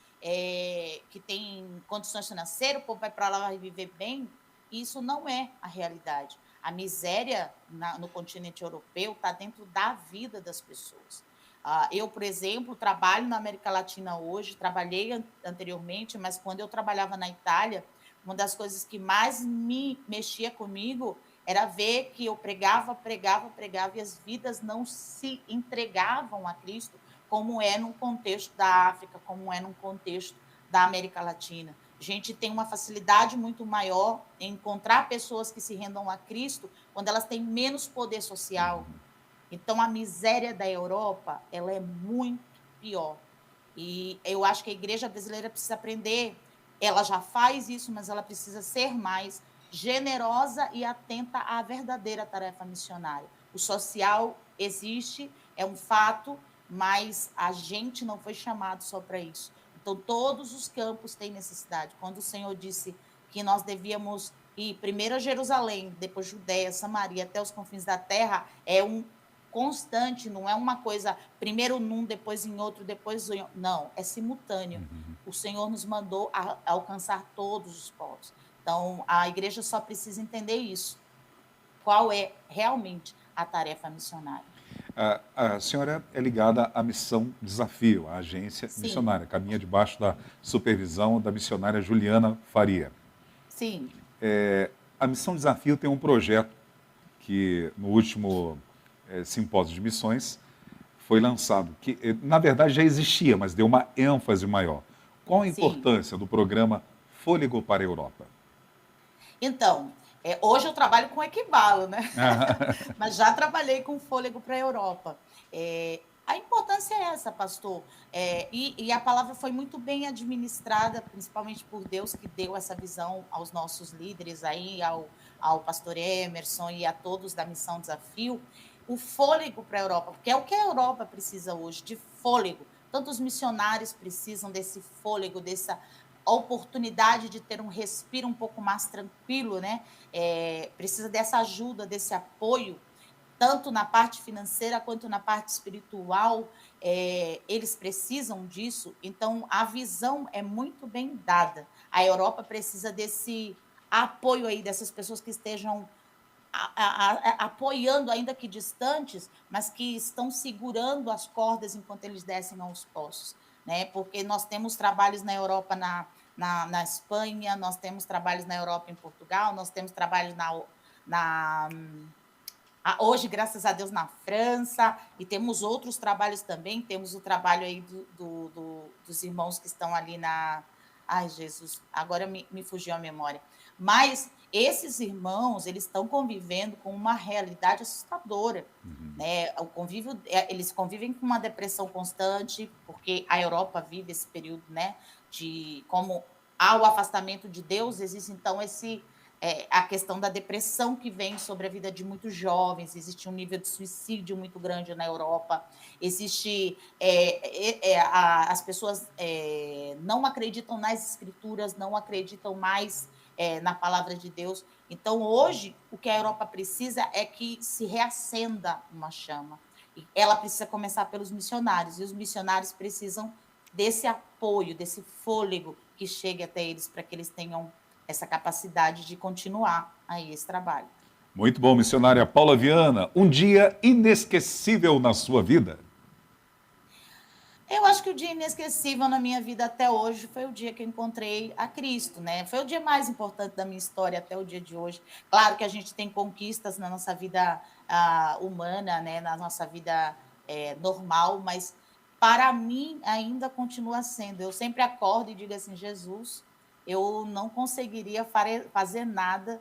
que têm condições financeiras, o povo vai para lá vai viver bem. Isso não é a realidade. A miséria no continente europeu está dentro da vida das pessoas. Eu, por exemplo, trabalho na América Latina hoje, trabalhei anteriormente, mas quando eu trabalhava na Itália, uma das coisas que mais me mexia comigo era ver que eu pregava e as vidas não se entregavam a Cristo, como é num contexto da África, como é num contexto da América Latina. A gente tem uma facilidade muito maior em encontrar pessoas que se rendam a Cristo quando elas têm menos poder social. Então, a miséria da Europa, ela é muito pior. E eu acho que a igreja brasileira precisa aprender. Ela já faz isso, mas ela precisa ser mais generosa e atenta à verdadeira tarefa missionária. O social existe, é um fato, mas a gente não foi chamado só para isso. Então, todos os campos têm necessidade. Quando o Senhor disse que nós devíamos ir primeiro a Jerusalém, depois Judéia, Samaria, até os confins da terra, é um constante, não é uma coisa primeiro num, depois em outro, depois em outro. Não, é simultâneo. O Senhor nos mandou alcançar todos os povos. Então, a igreja só precisa entender isso. Qual é realmente a tarefa missionária? A senhora é ligada à Missão Desafio, a agência Sim. missionária, caminha debaixo da supervisão da missionária Juliana Faria. Sim. A Missão Desafio tem um projeto que no último simpósio de missões foi lançado, que na verdade já existia, mas deu uma ênfase maior. Qual a importância do programa Fôlego para a Europa? Então, hoje eu trabalho com Equibalo, né? Mas já trabalhei com Fôlego para a Europa. A importância é essa, pastor. E a palavra foi muito bem administrada, principalmente por Deus, que deu essa visão aos nossos líderes aí, ao pastor Emerson e a todos da Missão Desafio, o fôlego para a Europa, porque é o que a Europa precisa hoje, de fôlego. Tanto os missionários precisam desse fôlego, dessa oportunidade de ter um respiro um pouco mais tranquilo, né? Precisa dessa ajuda, desse apoio, tanto na parte financeira quanto na parte espiritual, eles precisam disso. Então, a visão é muito bem dada. A Europa precisa desse apoio aí, dessas pessoas que estejam apoiando, ainda que distantes, mas que estão segurando as cordas enquanto eles descem aos poços, né? Porque nós temos trabalhos na Europa, na Espanha, nós temos trabalhos na Europa, em Portugal, nós temos trabalhos hoje, graças a Deus, na França, e temos outros trabalhos também. Temos o trabalho aí dos irmãos que estão ali na... Ai, Jesus, agora me fugiu a memória. Mas esses irmãos, eles estão convivendo com uma realidade assustadora, né? Eles convivem com uma depressão constante, porque a Europa vive esse período, né? Como há o afastamento de Deus, existe então a questão da depressão que vem sobre a vida de muitos jovens, existe um nível de suicídio muito grande na Europa, as pessoas não acreditam nas escrituras, não acreditam mais na palavra de Deus. Então, hoje, o que a Europa precisa é que se reacenda uma chama. E ela precisa começar pelos missionários, e os missionários precisam desse apoio, desse fôlego que chegue até eles, para que eles tenham essa capacidade de continuar aí esse trabalho. Muito bom, missionária Paula Viana. Um dia inesquecível na sua vida? Eu acho que o dia inesquecível na minha vida até hoje foi o dia que eu encontrei a Cristo, né? Foi o dia mais importante da minha história até o dia de hoje. Claro que a gente tem conquistas na nossa vida humana, né? Na nossa vida normal, mas para mim ainda continua sendo. Eu sempre acordo e digo assim, Jesus, eu não conseguiria fazer nada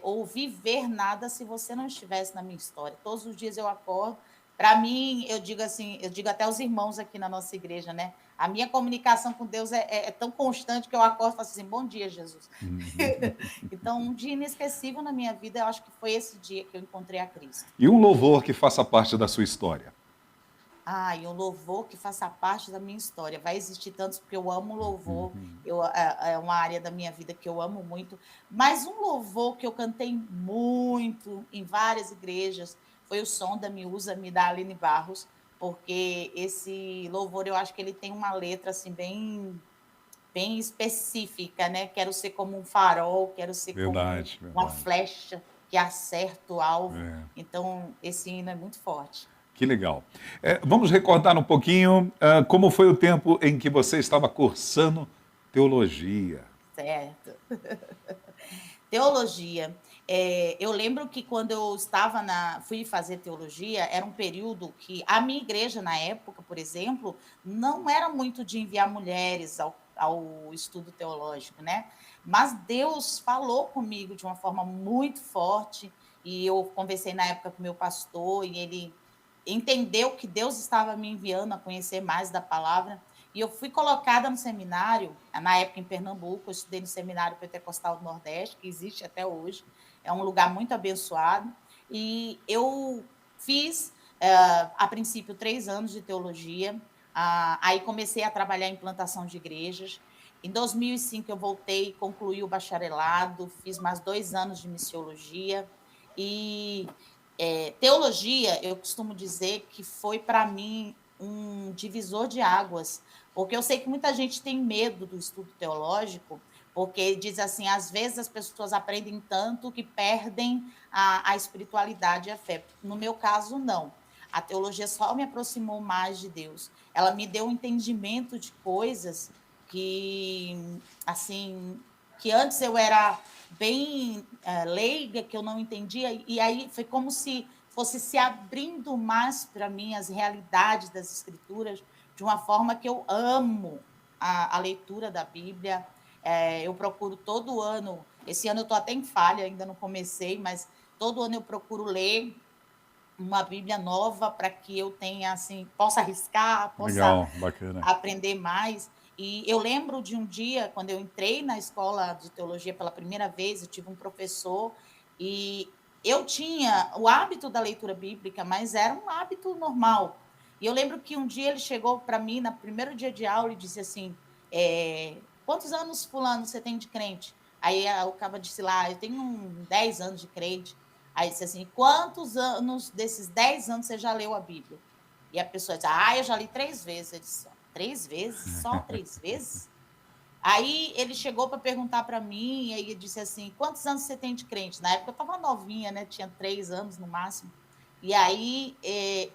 ou viver nada se você não estivesse na minha história. Todos os dias eu acordo. Para mim, eu digo assim, eu digo até aos irmãos aqui na nossa igreja, né? A minha comunicação com Deus é tão constante que eu acordo e faço assim, bom dia, Jesus. Então, um dia inesquecível na minha vida, eu acho que foi esse dia que eu encontrei a Cristo. E um louvor que faça parte da sua história? E um louvor que faça parte da minha história. Vai existir tantos, porque eu amo louvor, é uma área da minha vida que eu amo muito. Mas um louvor que eu cantei muito em várias igrejas foi o Som da Me Usa-me, da Aline Barros, porque esse louvor, eu acho que ele tem uma letra assim, bem específica, né? Quero ser como um farol, quero ser como uma flecha que acerta o alvo. Então, esse hino é muito forte. Que legal. Vamos recordar um pouquinho como foi o tempo em que você estava cursando teologia. Certo. Teologia. Eu lembro que quando eu fui fazer teologia, era um período que a minha igreja, na época, por exemplo, não era muito de enviar mulheres ao estudo teológico, né? Mas Deus falou comigo de uma forma muito forte, e eu conversei na época com o meu pastor, e ele entendeu que Deus estava me enviando a conhecer mais da palavra, e eu fui colocada no seminário, na época em Pernambuco, eu estudei no Seminário Pentecostal do Nordeste, que existe até hoje, é um lugar muito abençoado, e eu fiz, a princípio, 3 anos de teologia, aí comecei a trabalhar em plantação de igrejas. Em 2005 eu voltei, concluí o bacharelado, fiz mais 2 anos de missiologia, e teologia, eu costumo dizer que foi para mim um divisor de águas, porque eu sei que muita gente tem medo do estudo teológico, porque diz assim, às vezes as pessoas aprendem tanto que perdem a espiritualidade e a fé. No meu caso, não. A teologia só me aproximou mais de Deus. Ela me deu um entendimento de coisas que, assim, que antes eu era bem leiga, que eu não entendia, e aí foi como se fosse se abrindo mais para mim as realidades das Escrituras, de uma forma que eu amo a leitura da Bíblia. Eu procuro todo ano, esse ano eu estou até em falha, ainda não comecei, mas todo ano eu procuro ler uma Bíblia nova para que eu tenha, assim, possa arriscar, possa Legal, bacana. aprender mais. E eu lembro de um dia, quando eu entrei na escola de teologia pela primeira vez, eu tive um professor e eu tinha o hábito da leitura bíblica, mas era um hábito normal. E eu lembro que um dia ele chegou para mim, no primeiro dia de aula, e disse assim: quantos anos, fulano, você tem de crente? Aí o cara disse lá: eu tenho 10 anos de crente. Aí disse assim: quantos anos desses 10 anos você já leu a Bíblia? E a pessoa disse: eu já li 3 vezes. Ele disse: 3 vezes? Só 3 vezes? Aí ele chegou para perguntar para mim, e aí ele disse assim: quantos anos você tem de crente? Na época eu estava novinha, né? Tinha 3 anos no máximo. E aí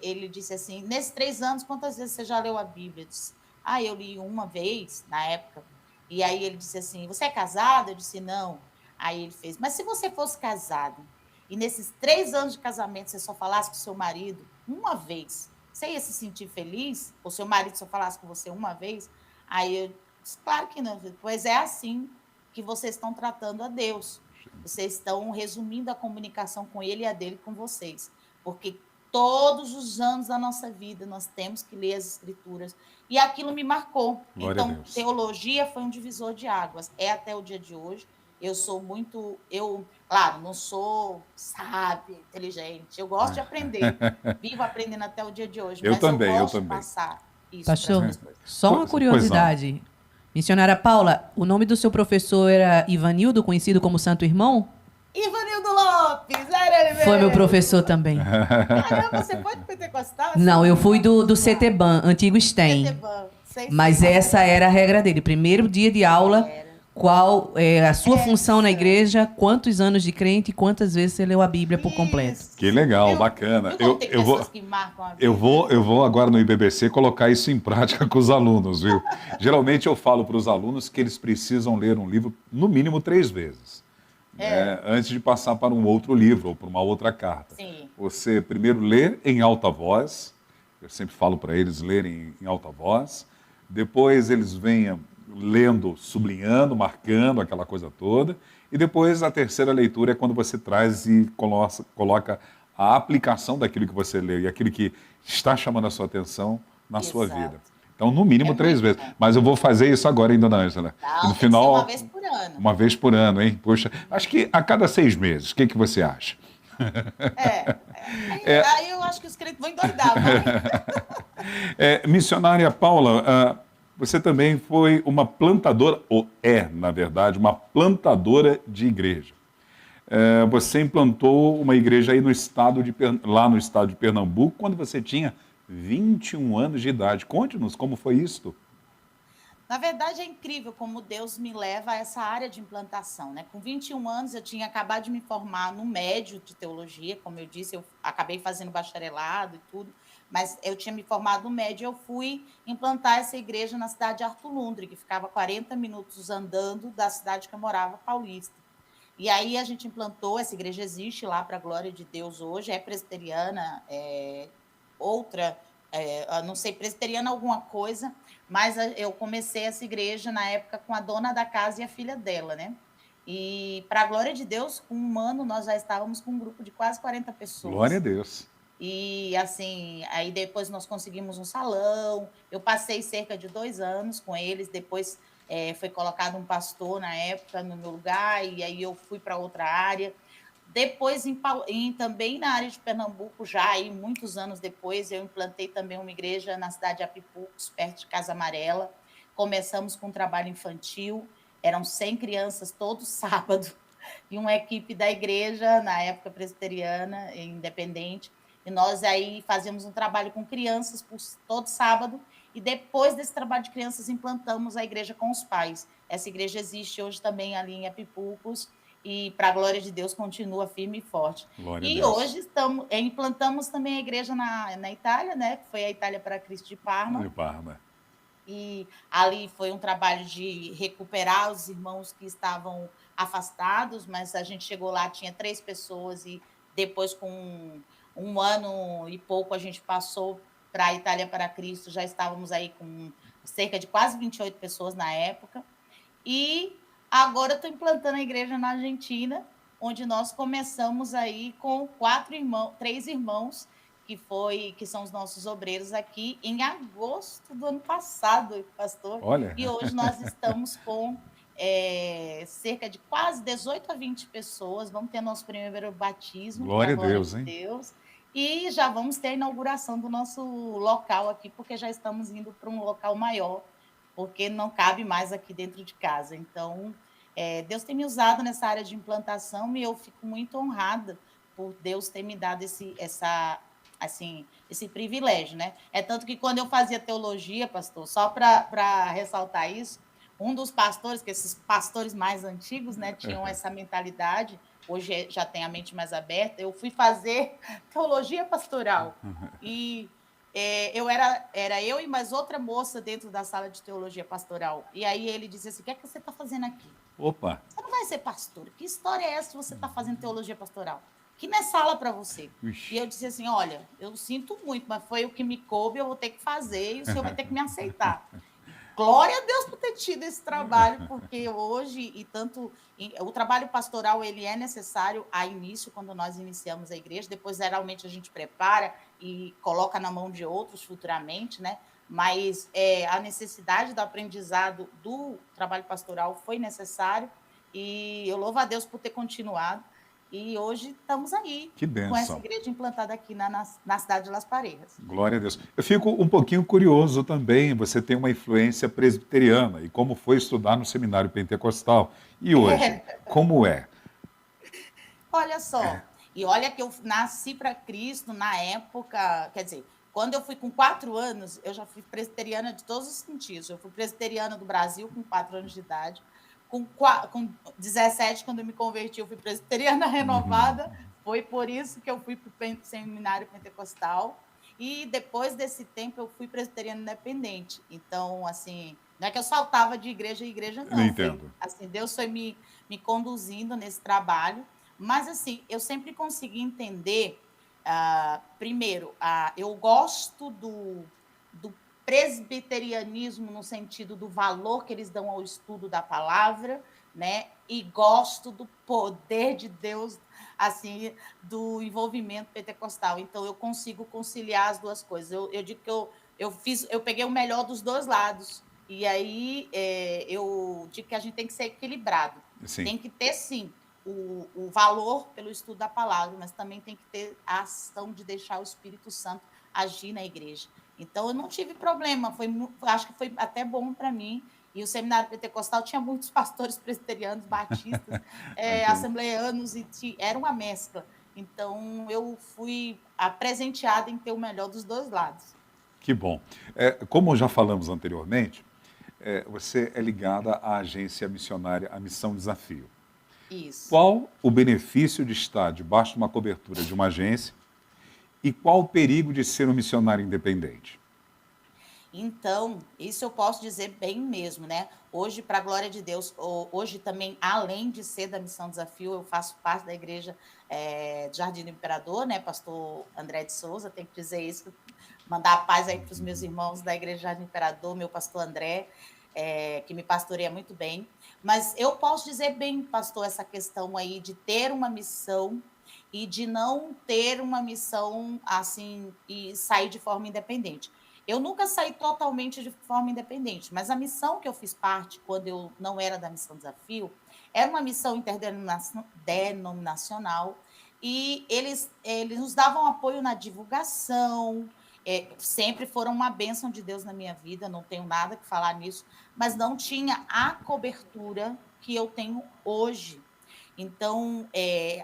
ele disse assim: nesses 3 anos, quantas vezes você já leu a Bíblia? Eu disse: eu li uma vez, na época. E aí ele disse assim: você é casado? Eu disse: não. Aí ele fez: mas se você fosse casado, e nesses 3 anos de casamento você só falasse com o seu marido uma vez, você ia se sentir feliz? Ou seu marido só falasse com você uma vez? Aí eu disse: claro que não. Pois é assim que vocês estão tratando a Deus. Vocês estão resumindo a comunicação com Ele e a dele com vocês. Porque todos os anos da nossa vida nós temos que ler as Escrituras. E aquilo me marcou. Glória a Então, Deus. teologia foi um divisor de águas. É até o dia de hoje. Claro, não sou sábia, inteligente. Eu gosto de aprender. Vivo aprendendo até o dia de hoje. Eu Mas também, eu eu gosto de também. passar isso Pastor, para as pessoas. só uma Pois curiosidade. Missionária Paula, o nome do seu professor era Ivanildo, conhecido como Santo Irmão? Ivanildo Lopes, era ele mesmo. Foi meu professor também. Caramba, você foi de Pentecostal? Não, eu fui do CTBAN, antigo STEM. Ceteban, sei, Mas sei. essa era a regra dele. Primeiro dia de aula, qual é a sua função na igreja, quantos anos de crente e quantas vezes você leu a Bíblia por completo. Isso. Que legal, Eu- bacana. Eu, tem Eu vou, pessoas que marcam a vida. eu vou agora no IBBC colocar isso em prática com os alunos, viu? Geralmente eu falo para os alunos que eles precisam ler um livro no mínimo 3 vezes, né, antes de passar para um outro livro ou para uma outra carta. Sim. Você primeiro lê em alta voz, eu sempre falo para eles lerem em alta voz, depois eles venham lendo, sublinhando, marcando aquela coisa toda, e depois a terceira leitura é quando você traz e coloca a aplicação daquilo que você leu e aquilo que está chamando a sua atenção na sua Exato. vida. Então, no mínimo É 3 muito vezes. bom. Mas eu vou fazer isso agora, hein, dona Ângela? Não, E no tem que ser final, uma vez por ano. uma vez por ano, hein? Poxa, acho que a cada 6 meses. O que você acha? Aí eu acho que os crentes vão endoidar. Missionária Paula, você também foi uma plantadora, ou é, na verdade, uma plantadora de igreja. Você implantou uma igreja aí lá no estado de Pernambuco, quando você tinha 21 anos de idade. Conte-nos como foi isso. Na verdade, é incrível como Deus me leva a essa área de implantação, né? Com 21 anos, eu tinha acabado de me formar no médio de teologia, como eu disse, eu acabei fazendo bacharelado e tudo, mas eu tinha me formado no médio, eu fui implantar essa igreja na cidade de Arthur Lundre, que ficava 40 minutos andando da cidade que eu morava, Paulista. E aí a gente implantou, essa igreja existe lá para a glória de Deus hoje, é presbiteriana, não sei, presbiteriana alguma coisa, mas eu comecei essa igreja na época com a dona da casa e a filha dela, né? E para a glória de Deus, com 1 ano, nós já estávamos com um grupo de quase 40 pessoas. Glória a Deus. E assim, aí depois nós conseguimos um salão, eu passei cerca de 2 anos com eles, depois foi colocado um pastor na época no meu lugar, e aí eu fui para outra área. Depois, também na área de Pernambuco, já aí muitos anos depois, eu implantei também uma igreja na cidade de Apipucos, perto de Casa Amarela. Começamos com um trabalho infantil, eram 100 crianças todo sábado, e uma equipe da igreja, na época presbiteriana, independente, e nós aí fazíamos um trabalho com crianças todo sábado, e depois desse trabalho de crianças implantamos a igreja com os pais. Essa igreja existe hoje também ali em Apipucos, e para a glória de Deus continua firme e forte. Glória a E Deus. hoje implantamos também a igreja na Itália, né? Que foi a Itália para Cristo de Parma. De Parma. E ali foi um trabalho de recuperar os irmãos que estavam afastados, mas a gente chegou lá, tinha 3 pessoas, e depois, com 1 ano e pouco, a gente passou para a Itália para Cristo, já estávamos aí com cerca de quase 28 pessoas na época. E agora eu estou implantando a igreja na Argentina, onde nós começamos aí com 3 irmãos que são os nossos obreiros aqui, em agosto do ano passado, pastor. Olha. E hoje nós estamos com cerca de quase 18 a 20 pessoas. Vamos ter nosso primeiro batismo, Glória a para a glória Deus, de hein? Deus. E já vamos ter a inauguração do nosso local aqui, porque já estamos indo para um local maior, porque não cabe mais aqui dentro de casa. Então, Deus tem me usado nessa área de implantação e eu fico muito honrada por Deus ter me dado esse privilégio, né? É tanto que quando eu fazia teologia, pastor, só para ressaltar isso, um dos pastores, que esses pastores mais antigos, né, tinham essa mentalidade, hoje já tem a mente mais aberta, eu fui fazer teologia pastoral. E era eu e mais outra moça dentro da sala de teologia pastoral. E aí ele disse assim, o que é que você está fazendo aqui? Opa! Você não vai ser pastor. Que história é essa que você está fazendo teologia pastoral? Que não é sala para você. Ixi. E eu disse assim, olha, eu sinto muito, mas foi o que me coube, eu vou ter que fazer e o senhor vai ter que me aceitar. Glória a Deus por ter tido esse trabalho, porque hoje, o trabalho pastoral, ele é necessário a início, quando nós iniciamos a igreja, depois, geralmente, a gente prepara e coloca na mão de outros futuramente, né? Mas a necessidade do aprendizado do trabalho pastoral foi necessário e eu louvo a Deus por ter continuado. E hoje estamos aí, Que com essa bênção. igreja implantada aqui na cidade de Las Parejas. Glória a Deus. Eu fico um pouquinho curioso também. Você tem uma influência presbiteriana e como foi estudar no seminário pentecostal. E hoje, como é? Olha só, e olha que eu nasci para Cristo na época, quer dizer, quando eu fui com 4 anos, eu já fui presbiteriana de todos os sentidos. Eu fui presbiteriana do Brasil com 4 anos de idade. Com 17, quando eu me converti, eu fui presbiteriana renovada. Foi por isso que eu fui para o seminário pentecostal. E depois desse tempo, eu fui presbiteriana independente. Então, assim, não é que eu saltava de igreja em igreja, não. Entendo. Assim, Deus foi me conduzindo nesse trabalho. Mas, assim, eu sempre consegui entender, primeiro, eu gosto do presbiterianismo no sentido do valor que eles dão ao estudo da palavra, né? E gosto do poder de Deus, assim, do envolvimento pentecostal. Então, eu consigo conciliar as duas coisas. Eu digo que eu peguei o melhor dos dois lados. E aí, eu digo que a gente tem que ser equilibrado. Sim. Tem que ter, sim, o valor pelo estudo da palavra, mas também tem que ter a ação de deixar o Espírito Santo agir na igreja. Então, eu não tive problema, acho que foi até bom para mim. E o seminário pentecostal tinha muitos pastores presbiterianos, batistas, assembleanos, e era uma mescla. Então, eu fui presenteada em ter o melhor dos dois lados. Que bom. Como já falamos anteriormente, você é ligada à agência missionária, à Missão Desafio. Isso. Qual o benefício de estar debaixo de uma cobertura de uma agência e qual o perigo de ser um missionário independente? Então, isso eu posso dizer bem mesmo, né? Hoje, para a glória de Deus, hoje também, além de ser da Missão Desafio, eu faço parte da igreja de Jardim do Imperador, né? Pastor André de Souza, tem que dizer isso, mandar a paz aí para os meus irmãos da igreja Jardim do Imperador, meu pastor André, que me pastoreia muito bem. Mas eu posso dizer bem, pastor, essa questão aí de ter uma missão e de não ter uma missão assim e sair de forma independente. Eu nunca saí totalmente de forma independente, mas a missão que eu fiz parte, quando eu não era da Missão Desafio, era uma missão interdenominacional e eles nos davam apoio na divulgação, sempre foram uma bênção de Deus na minha vida, não tenho nada que falar nisso, mas não tinha a cobertura que eu tenho hoje. Então,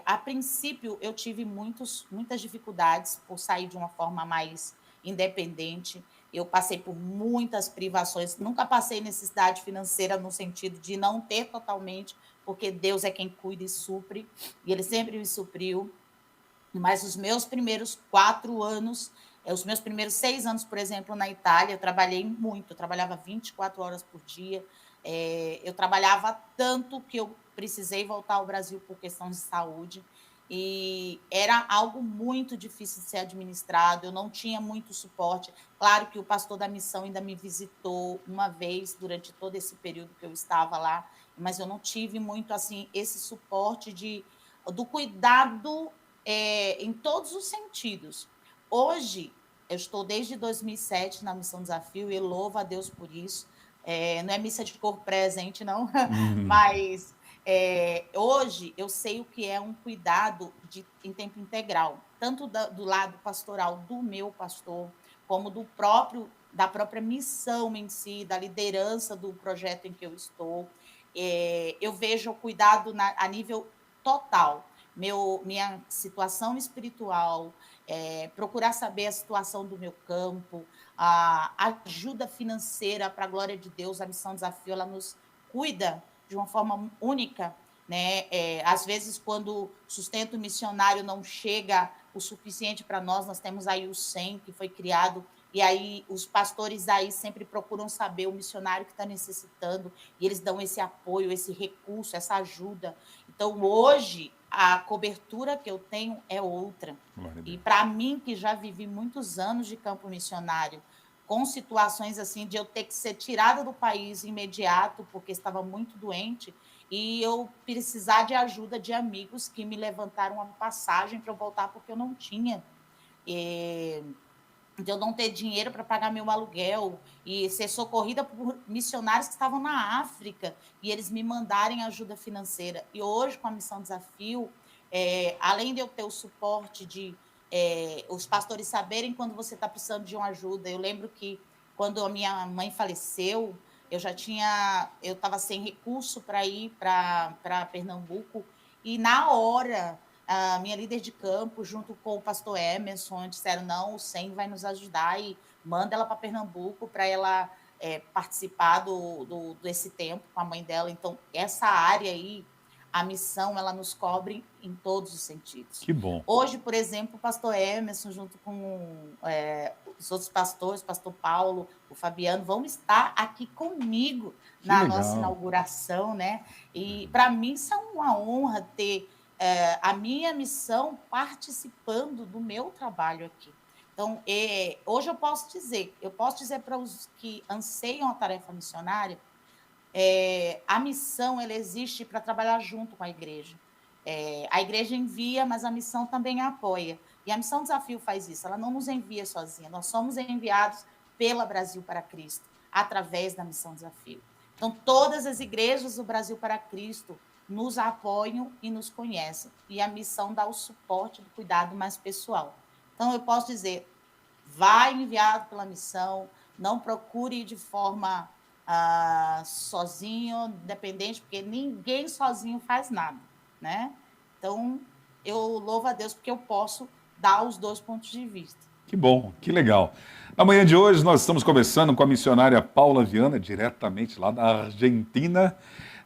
a princípio, eu tive muitas dificuldades por sair de uma forma mais independente. Eu passei por muitas privações, nunca passei necessidade financeira no sentido de não ter totalmente, porque Deus é quem cuida e supre, e Ele sempre me supriu. Mas os meus primeiros 4 anos, os meus primeiros 6 anos, por exemplo, na Itália, eu trabalhei muito, eu trabalhava 24 horas por dia, eu trabalhava tanto que eu precisei voltar ao Brasil por questão de saúde, e era algo muito difícil de ser administrado, eu não tinha muito suporte. Claro que o pastor da missão ainda me visitou uma vez durante todo esse período que eu estava lá, mas eu não tive muito assim esse suporte do cuidado em todos os sentidos. hoje, eu estou desde 2007 na Missão Desafio e louvo a Deus por isso. Não é missa de corpo presente, não, mas hoje eu sei o que é um cuidado em tempo integral, tanto do lado pastoral do meu pastor, como da própria missão em si, da liderança do projeto em que eu estou. Eu vejo o cuidado a nível total. Minha situação espiritual, procurar saber a situação do meu campo, a ajuda financeira para a glória de Deus, a Missão Desafio, ela nos cuida de uma forma única, né? Às vezes, quando o sustento missionário não chega o suficiente para nós temos aí o SEM, que foi criado, e aí os pastores aí sempre procuram saber o missionário que está necessitando, e eles dão esse apoio, esse recurso, essa ajuda. Então, hoje, a cobertura que eu tenho é outra. E para mim, que já vivi muitos anos de campo missionário, com situações assim de eu ter que ser tirada do país imediato, porque estava muito doente, e eu precisar de ajuda de amigos que me levantaram uma passagem para eu voltar, porque eu não tinha. De eu não ter dinheiro para pagar meu aluguel e ser socorrida por missionários que estavam na África e eles me mandarem ajuda financeira. E hoje, com a Missão Desafio, além de eu ter o suporte de os pastores saberem quando você está precisando de uma ajuda. Eu lembro que quando a minha mãe faleceu, eu estava sem recurso para ir para Pernambuco, e na hora a minha líder de campo, junto com o pastor Emerson, disseram, não, o SEM vai nos ajudar e manda ela para Pernambuco para ela participar desse tempo com a mãe dela. Então, essa área aí, a missão, ela nos cobre em todos os sentidos. Que bom. Hoje, por exemplo, o pastor Emerson, junto com os outros pastores, o pastor Paulo, o Fabiano, vão estar aqui comigo na nossa inauguração, né? E, para mim, isso é uma honra ter a minha missão participando do meu trabalho aqui. Então, hoje eu posso dizer para os que anseiam a tarefa missionária, a missão ela existe para trabalhar junto com a igreja. A igreja envia, mas a missão também a apoia. E a Missão Desafio faz isso, ela não nos envia sozinha, nós somos enviados pela Brasil para Cristo, através da Missão Desafio. Então, todas as igrejas do Brasil para Cristo nos apoiam e nos conhecem. E a missão dá o suporte do cuidado mais pessoal. Então, eu posso dizer, vai enviado pela missão, não procure de forma sozinho, independente, porque ninguém sozinho faz nada, né? Então, eu louvo a Deus porque eu posso dar os dois pontos de vista. Que bom, que legal. Na manhã de hoje, nós estamos conversando com a missionária Paula Viana, diretamente lá da Argentina.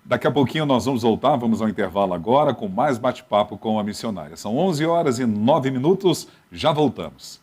Daqui a pouquinho nós vamos voltar, vamos ao intervalo agora, com mais bate-papo com a missionária. São 11h09, já voltamos.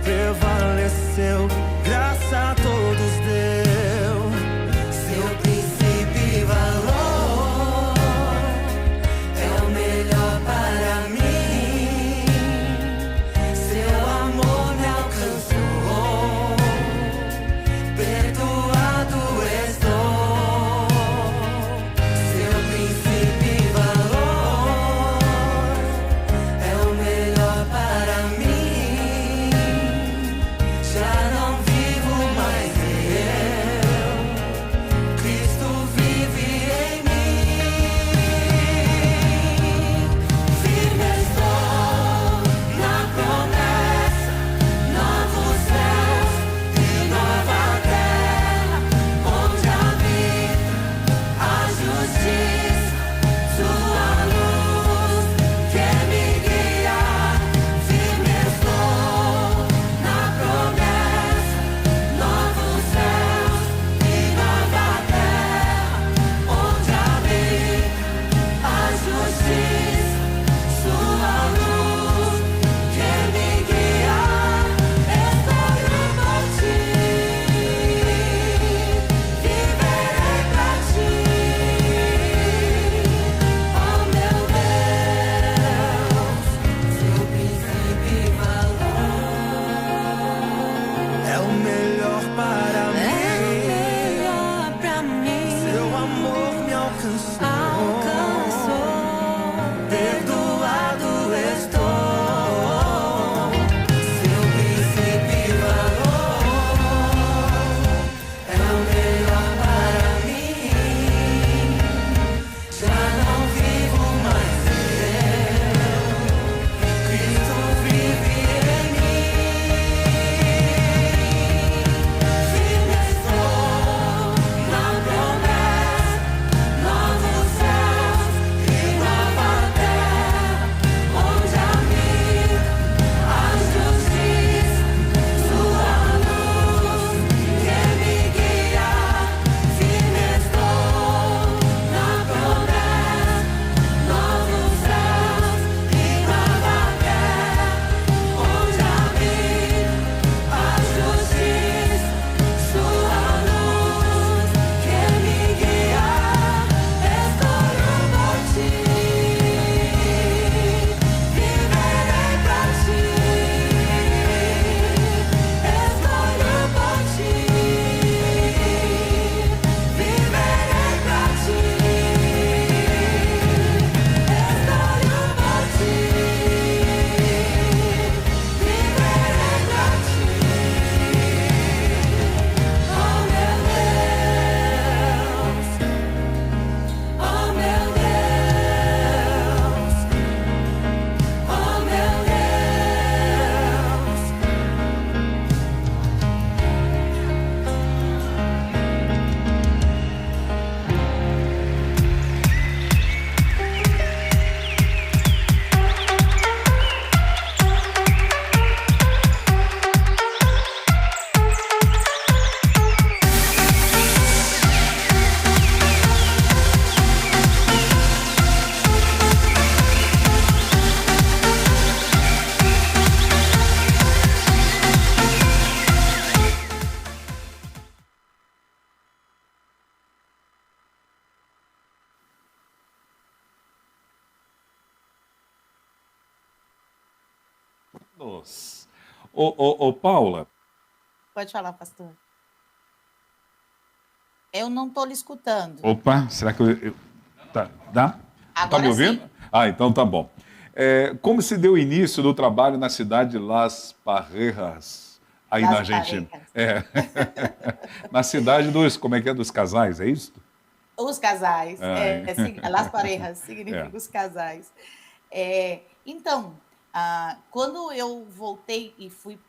Prevaleceu, graça a todos deu, seu princípio e valor é o melhor para mim, seu amor me alcançou, perdoado estou, seu princípio e valor é o melhor para mim. Já não vivo mais eu. perdoado estou. Seu príncipe valor é o melhor para mim. Já não vivo mais eu, Cristo vive em mim. Firme estou na promessa, novos céus e nova terra, onde habita a justiça, sua luz que me guia. Firme estou na promessa, novos céus e nova terra, onde habita a justiça, sua luz que me guia. Escolho por ti, viverei pra ti. Escolho por ti, viverei pra ti. Escolho por ti, viverei pra ti. Oh meu Deus, oh meu Deus, oh meu Deus. Nossa. Ô, Paula, Pode falar, pastor. Eu não estou lhe escutando. opa, será que tá, dá? Tá Agora me ouvindo? sim. Ah, então tá bom. Como se deu o início do trabalho na cidade de Las Parrejas, aí Las na Argentina? Parrejas. Na cidade dos, como é que é, dos casais, é isso? Os casais. Ai. Las parejas significa É. os casais. Então, quando eu voltei e fui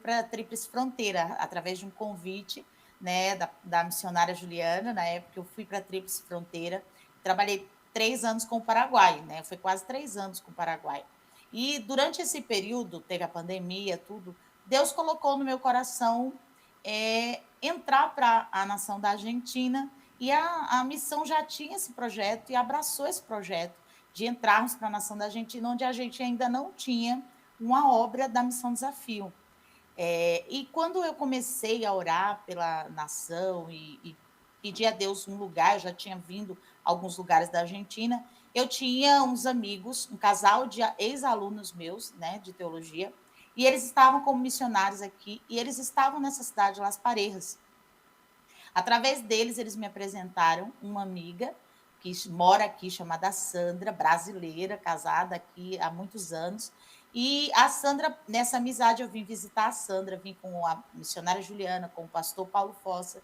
para a Tríplice Fronteira, através de um convite, né, da missionária Juliana, na época eu fui para a Tríplice Fronteira, trabalhei 3 anos com o Paraguai, né? Foi quase 3 anos com o Paraguai. E durante esse período, teve a pandemia, tudo, Deus colocou no meu coração entrar para a nação da Argentina, e a missão já tinha esse projeto e abraçou esse projeto de entrarmos para a nação da Argentina, onde a gente ainda não tinha uma obra da Missão Desafio. E quando eu comecei a orar pela nação e pedir a Deus um lugar, eu já tinha vindo a alguns lugares da Argentina, eu tinha uns amigos, um casal de ex-alunos meus, né, de teologia, e eles estavam como missionários aqui, e eles estavam nessa cidade, Las Parejas. Através deles, eles me apresentaram uma amiga que mora aqui, chamada Sandra, brasileira, casada aqui há muitos anos. E a Sandra, nessa amizade, eu vim visitar a Sandra, vim com a missionária Juliana, com o pastor Paulo Fossa,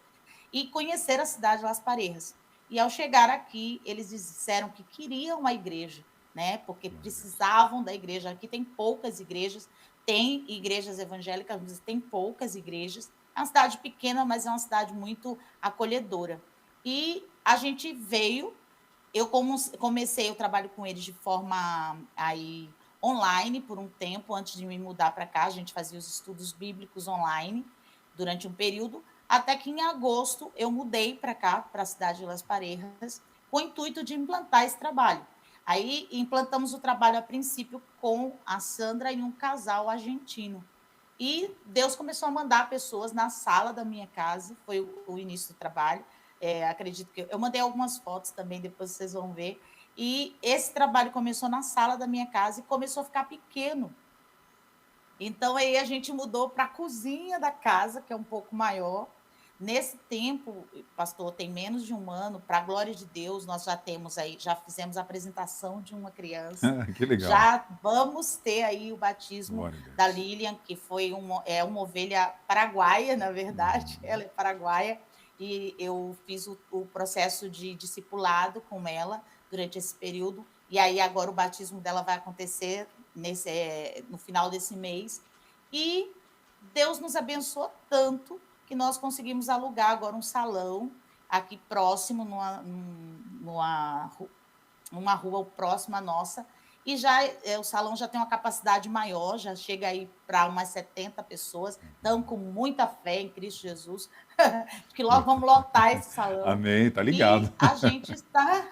e conhecer a cidade de Las Parejas. E ao chegar aqui, eles disseram que queriam uma igreja, né? Porque precisavam da igreja. Aqui tem poucas igrejas, tem igrejas evangélicas, mas tem poucas igrejas. É uma cidade pequena, mas é uma cidade muito acolhedora. E a gente veio, eu comecei o trabalho com eles de forma aí online por um tempo, antes de me mudar para cá. A gente fazia os estudos bíblicos online durante um período, até que em agosto eu mudei para cá, para a cidade de Las Parejas, com o intuito de implantar esse trabalho. Aí implantamos o trabalho a princípio com a Sandra e um casal argentino. E Deus começou a mandar pessoas na sala da minha casa, foi o início do trabalho. Acredito que eu mandei algumas fotos também, depois vocês vão ver. E esse trabalho começou na sala da minha casa e começou a ficar pequeno. Então aí a gente mudou para a cozinha da casa, que é um pouco maior, Nesse tempo, pastor, tem menos de um ano, para a glória de Deus, nós já temos aí, já fizemos a apresentação de uma criança, Que legal. já vamos ter aí o batismo Glória a da Deus. Lilian, que foi uma ovelha paraguaia, na verdade, ela é paraguaia, e eu fiz o processo de discipulado com ela durante esse período, e aí agora o batismo dela vai acontecer no final desse mês, e Deus nos abençoou tanto que nós conseguimos alugar agora um salão aqui próximo, numa rua próxima nossa, e o salão já tem uma capacidade maior, já chega aí para umas 70 pessoas, estão com muita fé em Cristo Jesus, que logo vamos lotar esse salão. Amém, tá E ligado. a gente está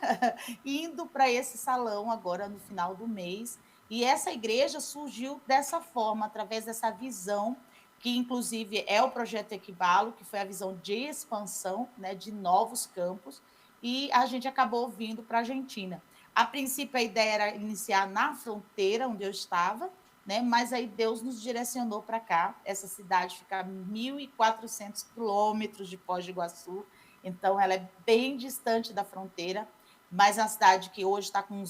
indo para esse salão agora no final do mês, e essa igreja surgiu dessa forma, através dessa visão, que inclusive é o projeto Equibalo, que foi a visão de expansão, né, de novos campos, e a gente acabou vindo para a Argentina. A princípio, a ideia era iniciar na fronteira onde eu estava, né, mas aí Deus nos direcionou para cá. Essa cidade fica a 1.400 quilômetros de Foz do Iguaçu, então ela é bem distante da fronteira, mas é uma cidade que hoje está com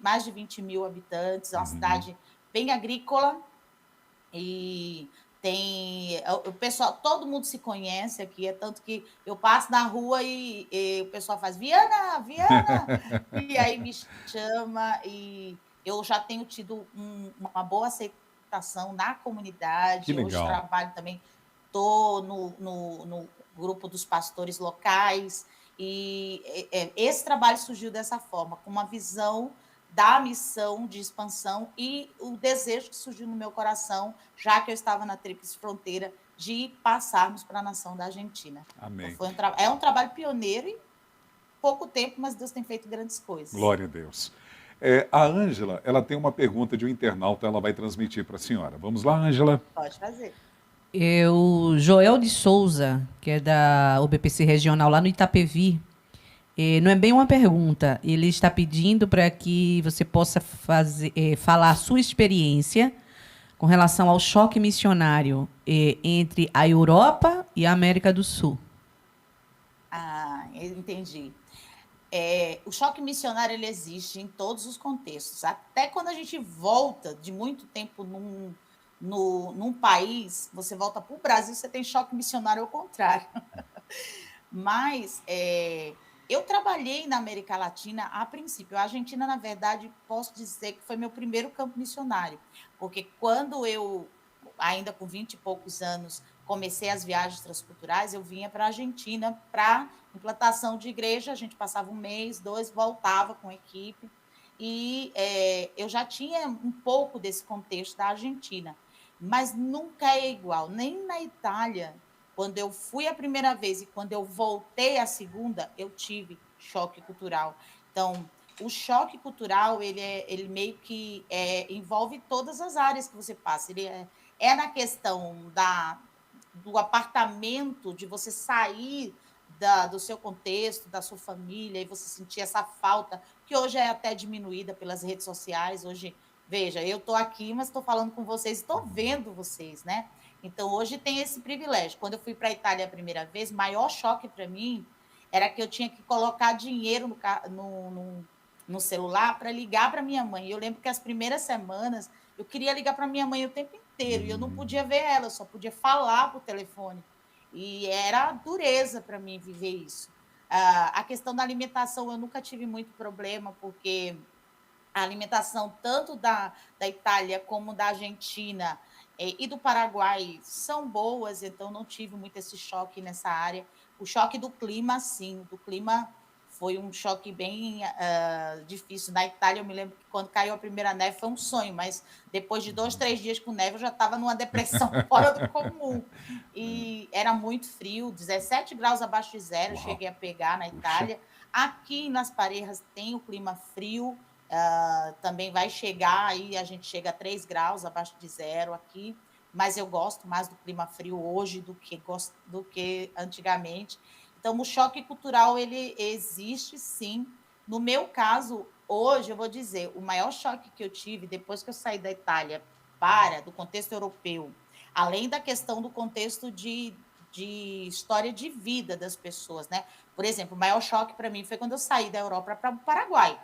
mais de 20 mil habitantes, é uma cidade bem agrícola, e o pessoal, todo mundo se conhece aqui, é tanto que eu passo na rua e o pessoal faz Viana, Viana, e aí me chama, e eu já tenho tido uma boa aceitação na Que comunidade. Hoje legal. trabalho também, estou no grupo dos pastores locais, e esse trabalho surgiu dessa forma, com uma visão da missão de expansão e o desejo que surgiu no meu coração, já que eu estava na Tríplice Fronteira, de passarmos para a nação da Argentina. Amém. Então, é um trabalho pioneiro e pouco tempo, mas Deus tem feito grandes coisas. Glória a Deus. A Ângela, ela tem uma pergunta de um internauta, ela vai transmitir para a senhora. Vamos lá, Ângela? Pode fazer. O Joel de Souza, que é da OBPC Regional lá no Itapevi, não é bem uma pergunta, ele está pedindo para que você possa falar a sua experiência com relação ao choque missionário entre a Europa e a América do Sul. Ah, eu entendi. O choque missionário ele existe em todos os contextos. Até quando a gente volta de muito tempo num país, você volta para o Brasil, você tem choque missionário ao contrário. Mas eu trabalhei na América Latina a princípio. A Argentina, na verdade, posso dizer que foi meu primeiro campo missionário, porque quando eu, ainda com 20 e poucos anos, comecei as viagens transculturais, eu vinha para a Argentina para implantação de igreja, a gente passava 1 mês, 2, voltava com a equipe, e eu já tinha um pouco desse contexto da Argentina, mas nunca é igual, nem na Itália. Quando eu fui a primeira vez e quando eu voltei a segunda, eu tive choque cultural. Então, o choque cultural, ele meio que envolve todas as áreas que você passa. Ele é na questão do apartamento, de você sair do seu contexto, da sua família, e você sentir essa falta, que hoje é até diminuída pelas redes sociais. Hoje, veja, eu estou aqui, mas estou falando com vocês, estou vendo vocês, né? Então, hoje tem esse privilégio. Quando eu fui para a Itália a primeira vez, o maior choque para mim era que eu tinha que colocar dinheiro no celular para ligar para minha mãe. Eu lembro que as primeiras semanas eu queria ligar para minha mãe o tempo inteiro e eu não podia ver ela, eu só podia falar por telefone. E era dureza para mim viver isso. A questão da alimentação, eu nunca tive muito problema, porque a alimentação tanto da Itália como da Argentina e do Paraguai são boas, então não tive muito esse choque nessa área. O choque do clima, sim, do clima foi um choque bem difícil. Na Itália, eu me lembro que quando caiu a primeira neve foi um sonho, mas depois de 2, 3 dias com neve, eu já estava numa depressão fora do comum. E era muito frio, 17 graus abaixo de zero, Uau. cheguei a pegar na Itália. Aqui nas Parejas tem o clima frio, também vai chegar, aí a gente chega a 3 graus abaixo de zero aqui, mas eu gosto mais do clima frio hoje do que antigamente. Então, o choque cultural, ele existe, sim. No meu caso, hoje, eu vou dizer, o maior choque que eu tive depois que eu saí da Itália do contexto europeu, além da questão do contexto de história de vida das pessoas, né? Por exemplo, o maior choque para mim foi quando eu saí da Europa para o Paraguai.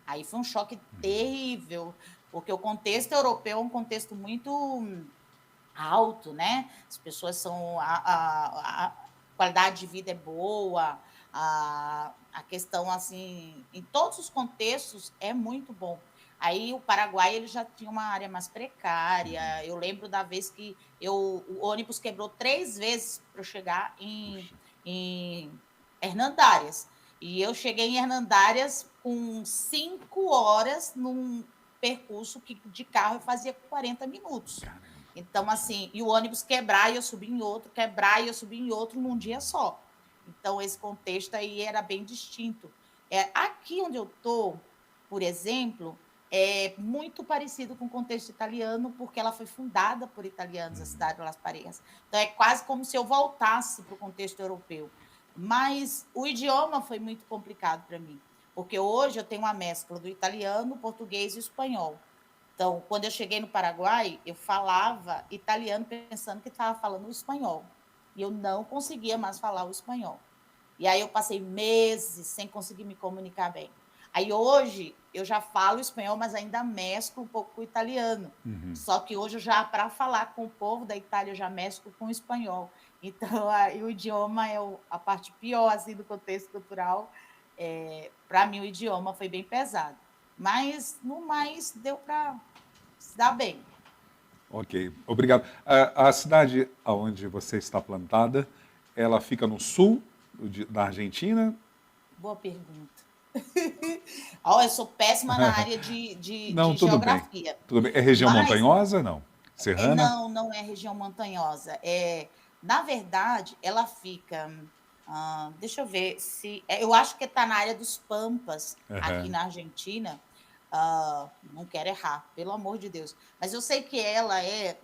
Aí foi um choque terrível, porque o contexto europeu é um contexto muito alto, né? As pessoas são. A qualidade de vida é boa, a questão, assim, em todos os contextos é muito bom. Aí o Paraguai ele já tinha uma área mais precária. Eu lembro da vez que o ônibus quebrou 3 vezes para eu chegar em Hernandárias. E eu cheguei em Hernandárias com 5 horas num percurso que de carro eu fazia 40 minutos. Então, assim, e o ônibus quebrar e eu subir em outro, quebrar e eu subir em outro num dia só. Então, esse contexto aí era bem distinto. Aqui onde eu estou, por exemplo, é muito parecido com o contexto italiano, porque ela foi fundada por italianos, a cidade de Las Parejas. Então, é quase como se eu voltasse para o contexto europeu. Mas o idioma foi muito complicado para mim, porque hoje eu tenho uma mescla do italiano, português e espanhol. Então, quando eu cheguei no Paraguai, eu falava italiano pensando que estava falando o espanhol. E eu não conseguia mais falar o espanhol. E aí eu passei meses sem conseguir me comunicar bem. Aí hoje eu já falo espanhol, mas ainda mesclo um pouco com o italiano. Só que hoje eu já, para falar com o povo da Itália, eu já mesclo com o espanhol. Então, o idioma é a parte pior assim, do contexto cultural. Para mim, o idioma foi bem pesado. Mas, no mais, deu para se dar bem. Ok, obrigado. A cidade onde você está plantada, ela fica no sul da Argentina? Boa pergunta. Eu sou péssima na área de Não, tudo bem. geografia. Tudo bem. É região Mas, montanhosa, não? Serrana? não é região montanhosa. Na verdade, ela fica. Deixa eu ver se. Eu acho que está na área dos Pampas, aqui na Argentina. Não quero errar, pelo amor de Deus. Mas eu sei que ela é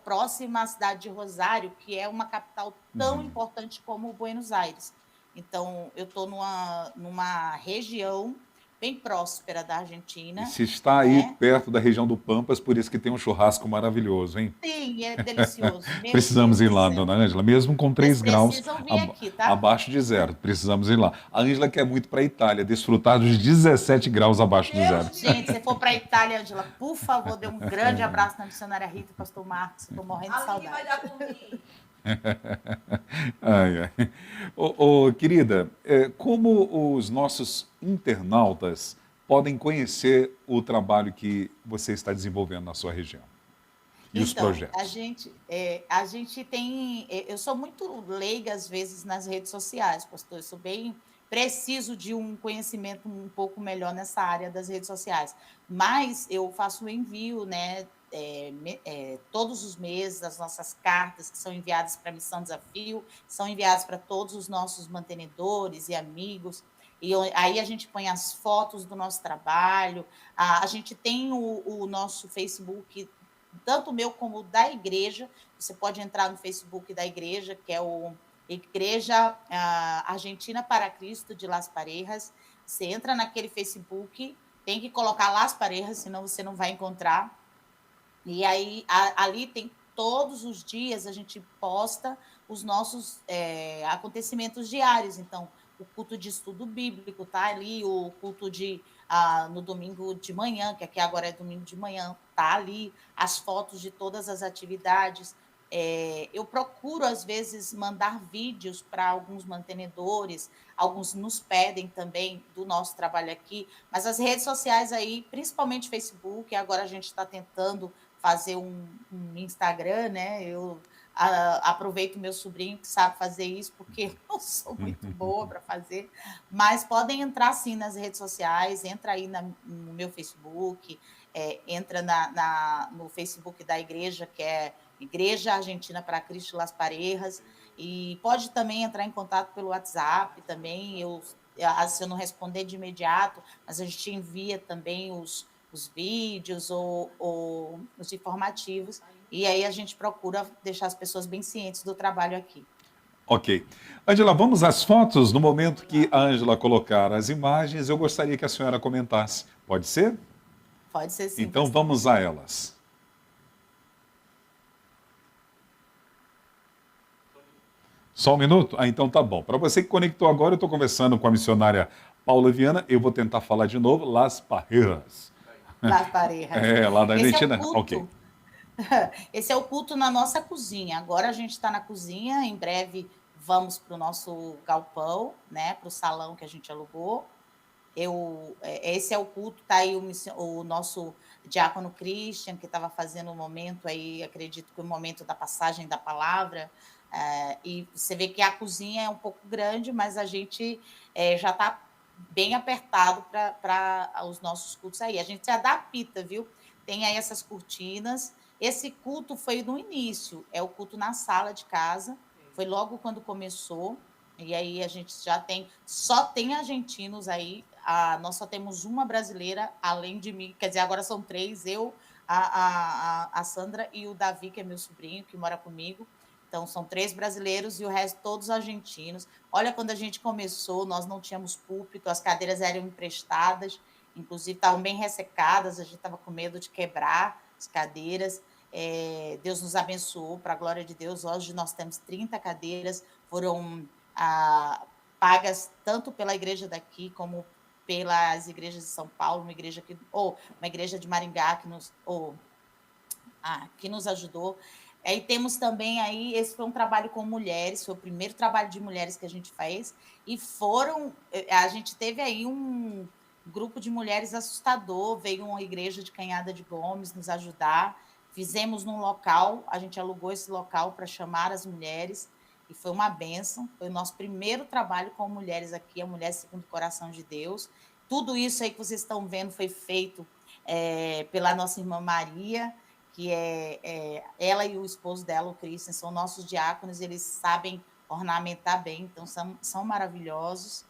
próxima à cidade de Rosário, que é uma capital tão importante como Buenos Aires. Então, eu estou numa região bem próspera da Argentina. E se está aí perto da região do Pampas, por isso que tem um churrasco maravilhoso, hein? Sim, é delicioso. Precisamos ir lá, dona Ângela, mesmo com 3 graus aqui, tá? abaixo de zero. Precisamos ir lá. A Ângela quer muito para a Itália, desfrutar dos 17 graus abaixo do zero. Gente, se for para a Itália, Ângela, por favor, dê um grande abraço na missionária Rita e pastor Marcos. Estou morrendo de saudade. Vai dar comigo. Querida, como os nossos internautas podem conhecer o trabalho que você está desenvolvendo na sua região e os projetos? A gente tem. Eu sou muito leiga, às vezes, nas redes sociais, pastor. Eu sou bem. Preciso de um conhecimento um pouco melhor nessa área das redes sociais. Mas eu faço o envio, né? Todos os meses, as nossas cartas que são enviadas para a Missão Desafio, são enviadas para todos os nossos mantenedores e amigos, e aí a gente põe as fotos do nosso trabalho, a gente tem o nosso Facebook, tanto o meu como o da igreja. Você pode entrar no Facebook da igreja, que é o Igreja Argentina para Cristo de Las Parejas. Você entra naquele Facebook, tem que colocar Las Parejas, senão você não vai encontrar. E aí, ali tem todos os dias, a gente posta os nossos acontecimentos diários. Então, o culto de estudo bíblico está ali, o culto no domingo de manhã, que aqui agora é domingo de manhã, está ali, as fotos de todas as atividades. Eu procuro, às vezes, mandar vídeos para alguns mantenedores, alguns nos pedem também do nosso trabalho aqui, mas as redes sociais aí, principalmente Facebook, agora a gente está tentando fazer um Instagram, né? Eu aproveito meu sobrinho que sabe fazer isso, porque eu não sou muito boa para fazer, mas podem entrar sim nas redes sociais, entra aí no meu Facebook, entra no Facebook da igreja, que é Igreja Argentina para Cristo Las Parejas, e pode também entrar em contato pelo WhatsApp também. Se eu não responder de imediato, mas a gente envia também os vídeos ou os informativos, e aí a gente procura deixar as pessoas bem cientes do trabalho aqui. Ok. Ângela, vamos às fotos. No momento que a Ângela colocar as imagens, eu gostaria que a senhora comentasse. Pode ser? Pode ser, sim. Então vamos a elas. Só um minuto? Ah, então tá bom. Para você que conectou agora, eu estou conversando com a missionária Paula Viana. Eu vou tentar falar de novo, Las Parreiras. Las Parejas. É, lá da Esse é o Argentina. culto. Ok. Esse é o culto na nossa cozinha. Agora a gente está na cozinha, em breve vamos para o nosso galpão, né? Para o salão que a gente alugou. Esse é o culto, tá aí o nosso diácono Christian, que estava fazendo um momento aí, acredito que o momento da passagem da palavra, e você vê que a cozinha é um pouco grande, mas a gente já está bem apertado para os nossos cultos aí. A gente se adapta, viu? Tem aí essas cortinas. Esse culto foi no início, é o culto na sala de casa, foi logo quando começou. E aí a gente só tem argentinos aí, nós só temos uma brasileira, além de mim, quer dizer, agora são três, eu, a Sandra e o Davi, que é meu sobrinho, que mora comigo. Então, são 3 brasileiros e o resto todos argentinos. Olha, quando a gente começou, nós não tínhamos púlpito, as cadeiras eram emprestadas, inclusive estavam bem ressecadas, a gente estava com medo de quebrar as cadeiras. Deus nos abençoou, para a glória de Deus. Hoje nós temos 30 cadeiras, foram pagas tanto pela igreja daqui como pelas igrejas de São Paulo, uma igreja de Maringá que nos ajudou. Aí temos também aí, esse foi um trabalho com mulheres, foi o primeiro trabalho de mulheres que a gente fez, e a gente teve aí um grupo de mulheres assustador, veio uma igreja de Canhada de Gomes nos ajudar, fizemos num local, a gente alugou esse local para chamar as mulheres, e foi uma bênção, foi o nosso primeiro trabalho com mulheres aqui, a Mulher Segundo o Coração de Deus. Tudo isso aí que vocês estão vendo foi feito pela nossa irmã Maria, que ela e o esposo dela, o Christian, são nossos diáconos, eles sabem ornamentar bem, então são maravilhosos.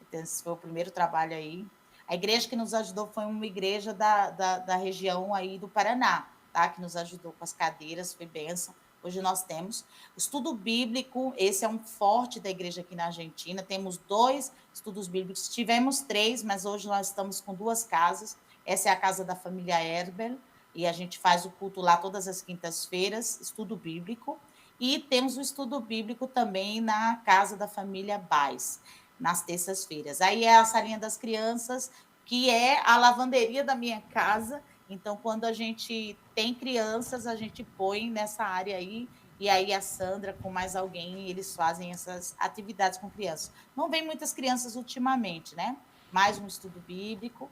Então, esse foi o primeiro trabalho aí. A igreja que nos ajudou foi uma igreja da região aí do Paraná, tá? Que nos ajudou com as cadeiras, foi bênção. Hoje nós temos o estudo bíblico, esse é um forte da igreja aqui na Argentina, temos 2 estudos bíblicos, tivemos 3, mas hoje nós estamos com 2 casas, essa é a casa da família Herbel, e a gente faz o culto lá todas as quintas-feiras, estudo bíblico, e temos o estudo bíblico também na casa da família Baez, nas terças-feiras. Aí é a salinha das crianças, que é a lavanderia da minha casa. Então, quando a gente tem crianças, a gente põe nessa área aí, e aí a Sandra com mais alguém, eles fazem essas atividades com crianças. Não vem muitas crianças ultimamente, né? Mais um estudo bíblico.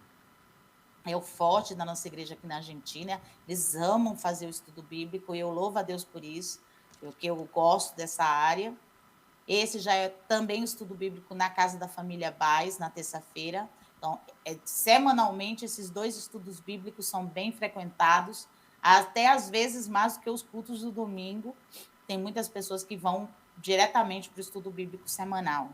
É o forte da nossa igreja aqui na Argentina. Eles amam fazer o estudo bíblico, e eu louvo a Deus por isso, porque eu gosto dessa área. Esse já é também o estudo bíblico na casa da família Baez, na terça-feira. Então, semanalmente, esses 2 estudos bíblicos são bem frequentados, até às vezes mais do que os cultos do domingo. Tem muitas pessoas que vão diretamente para o estudo bíblico semanal.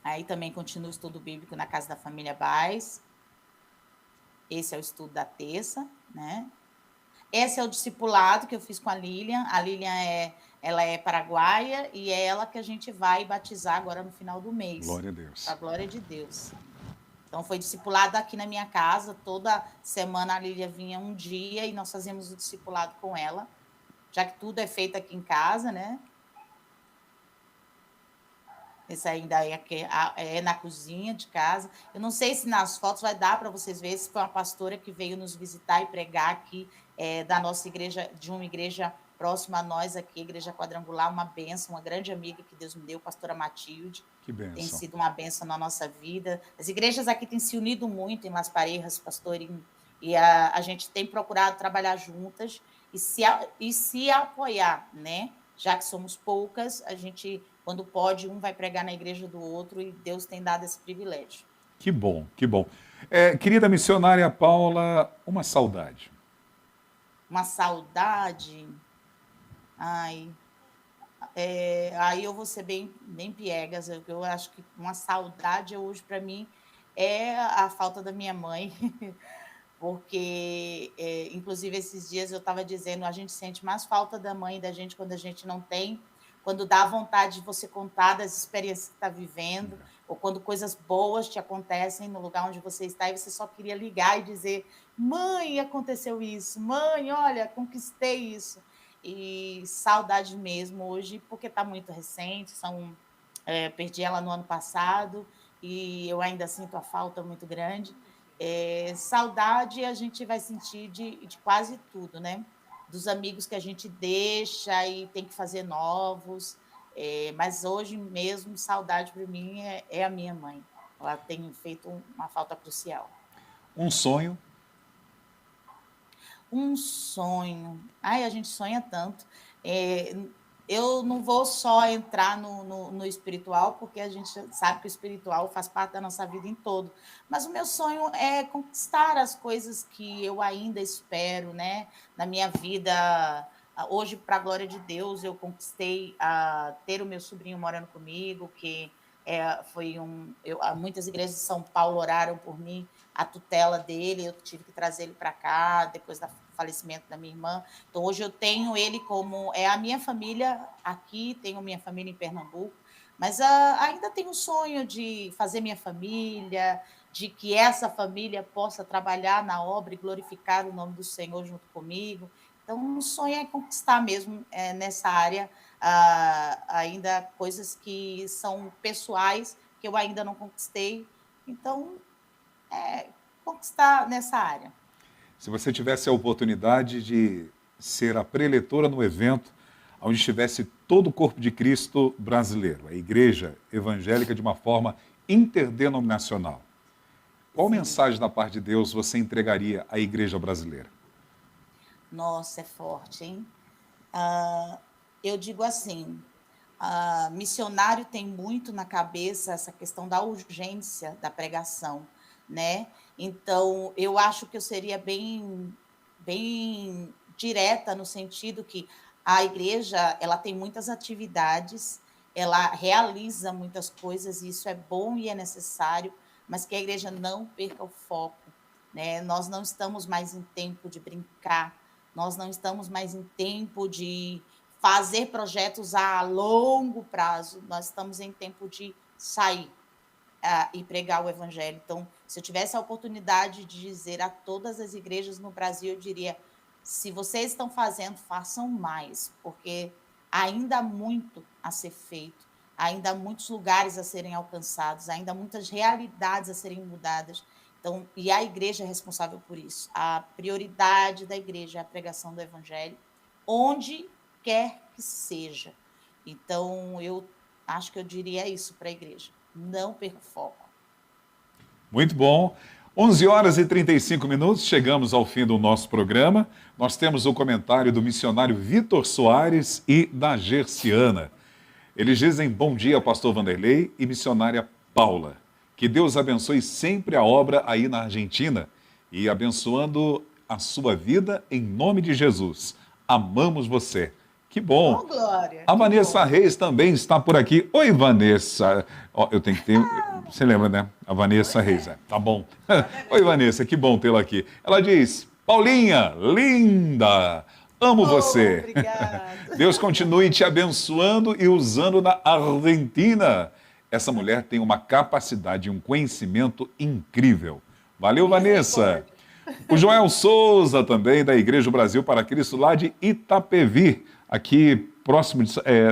Aí também continua o estudo bíblico na casa da família Baez. Esse é o estudo da terça, né? Esse é o discipulado que eu fiz com a Lilian. A Lilian ela é paraguaia e é ela que a gente vai batizar agora no final do mês. Glória a Deus. A glória de Deus. Então, foi discipulado aqui na minha casa. Toda semana a Lilian vinha um dia e nós fazíamos o discipulado com ela, já que tudo é feito aqui em casa, né? Esse ainda é na cozinha de casa. Eu não sei se nas fotos vai dar para vocês verem. Se foi uma pastora que veio nos visitar e pregar aqui da nossa igreja, de uma igreja próxima a nós aqui, Igreja Quadrangular, uma bênção, uma grande amiga que Deus me deu, pastora Matilde. Que bênção. Tem sido uma bênção na nossa vida. As igrejas aqui têm se unido muito em Las Parejas, pastorinho, e a gente tem procurado trabalhar juntas e se apoiar, né? Já que somos poucas, a gente, quando pode, um vai pregar na igreja do outro, e Deus tem dado esse privilégio. Que bom, que bom. Querida missionária Paula, uma saudade. Uma saudade? Ai, aí eu vou ser bem piegas. Eu acho que uma saudade hoje, para mim, é a falta da minha mãe, porque, inclusive, esses dias eu estava dizendo, a gente sente mais falta da mãe da gente quando a gente não tem, quando dá vontade de você contar das experiências que está vivendo, ou quando coisas boas te acontecem no lugar onde você está, e você só queria ligar e dizer, mãe, aconteceu isso, mãe, olha, conquistei isso. e saudade mesmo hoje, porque está muito recente, perdi ela no ano passado e eu ainda sinto a falta muito grande. Saudade a gente vai sentir de quase tudo, né? Dos amigos que a gente deixa e tem que fazer novos. Mas hoje mesmo, saudade para mim é a minha mãe. Ela tem feito uma falta crucial. Um sonho? Um sonho. Ai, a gente sonha tanto. Eu não vou só entrar no espiritual, porque a gente sabe que o espiritual faz parte da nossa vida em todo. Mas o meu sonho é conquistar as coisas que eu ainda espero, né? Na minha vida. Hoje, para a glória de Deus, eu conquistei ter o meu sobrinho morando comigo, que muitas igrejas de São Paulo oraram por mim, a tutela dele, eu tive que trazer ele para cá, depois do falecimento da minha irmã. Então, hoje eu tenho ele como a minha família aqui, tenho minha família em Pernambuco, mas ainda tenho o sonho de fazer minha família, de que essa família possa trabalhar na obra e glorificar o nome do Senhor junto comigo. Então, o sonho é conquistar mesmo nessa área ainda coisas que são pessoais, que eu ainda não conquistei. Então, conquistar nessa área. Se você tivesse a oportunidade de ser a preletora no evento onde estivesse todo o corpo de Cristo brasileiro, a igreja evangélica de uma forma interdenominacional, qual mensagem da parte de Deus você entregaria à igreja brasileira? Nossa, é forte, hein? Eu digo assim, missionário tem muito na cabeça essa questão da urgência da pregação, né? Então, eu acho que eu seria bem direta no sentido que a igreja, ela tem muitas atividades, ela realiza muitas coisas, e isso é bom e é necessário, mas que a igreja não perca o foco, né? Nós não estamos mais em tempo de brincar, nós não estamos mais em tempo de fazer projetos a longo prazo, nós estamos em tempo de sair e pregar o evangelho. Então, se eu tivesse a oportunidade de dizer a todas as igrejas no Brasil, eu diria, se vocês estão fazendo, façam mais, porque ainda há muito a ser feito, ainda há muitos lugares a serem alcançados, ainda há muitas realidades a serem mudadas. Então, e a igreja é responsável por isso. A prioridade da igreja é a pregação do evangelho, onde quer que seja. Então, eu acho que eu diria isso para a igreja. Não perca o foco. Muito bom. 11 horas e 35 minutos, chegamos ao fim do nosso programa. Nós temos o comentário do missionário Vitor Soares e da Gerciana. Eles dizem bom dia, pastor Vanderlei e missionária Paula. Que Deus abençoe sempre a obra aí na Argentina e abençoando a sua vida em nome de Jesus. Amamos você. Que bom. Oh, glória. A Vanessa Reis também está por aqui. Oi, Vanessa. Ó, eu tenho que ter... Você lembra, né? A Vanessa Reis. Tá bom. Oi, Vanessa. Que bom tê-la aqui. Ela diz, Paulinha, linda. Amo você. Obrigada. Deus continue te abençoando e usando na Argentina. Essa mulher tem uma capacidade e um conhecimento incrível. Valeu, Vanessa. O Joel Souza também, da Igreja do Brasil para Cristo, lá de Itapevi, aqui próximo,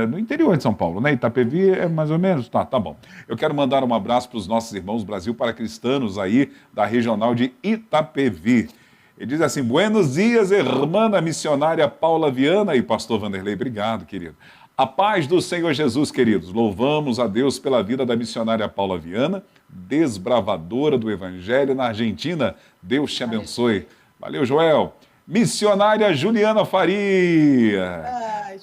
no interior de São Paulo, né? Itapevi é mais ou menos? Tá bom. Eu quero mandar um abraço para os nossos irmãos Brasil para Cristanos aí, da regional de Itapevi. Ele diz assim, buenos dias, irmã missionária Paula Viana e pastor Vanderlei. Obrigado, querido. A paz do Senhor Jesus, queridos. Louvamos a Deus pela vida da missionária Paula Viana, desbravadora do Evangelho na Argentina. Deus te abençoe. Valeu, Joel. Missionária Juliana Faria.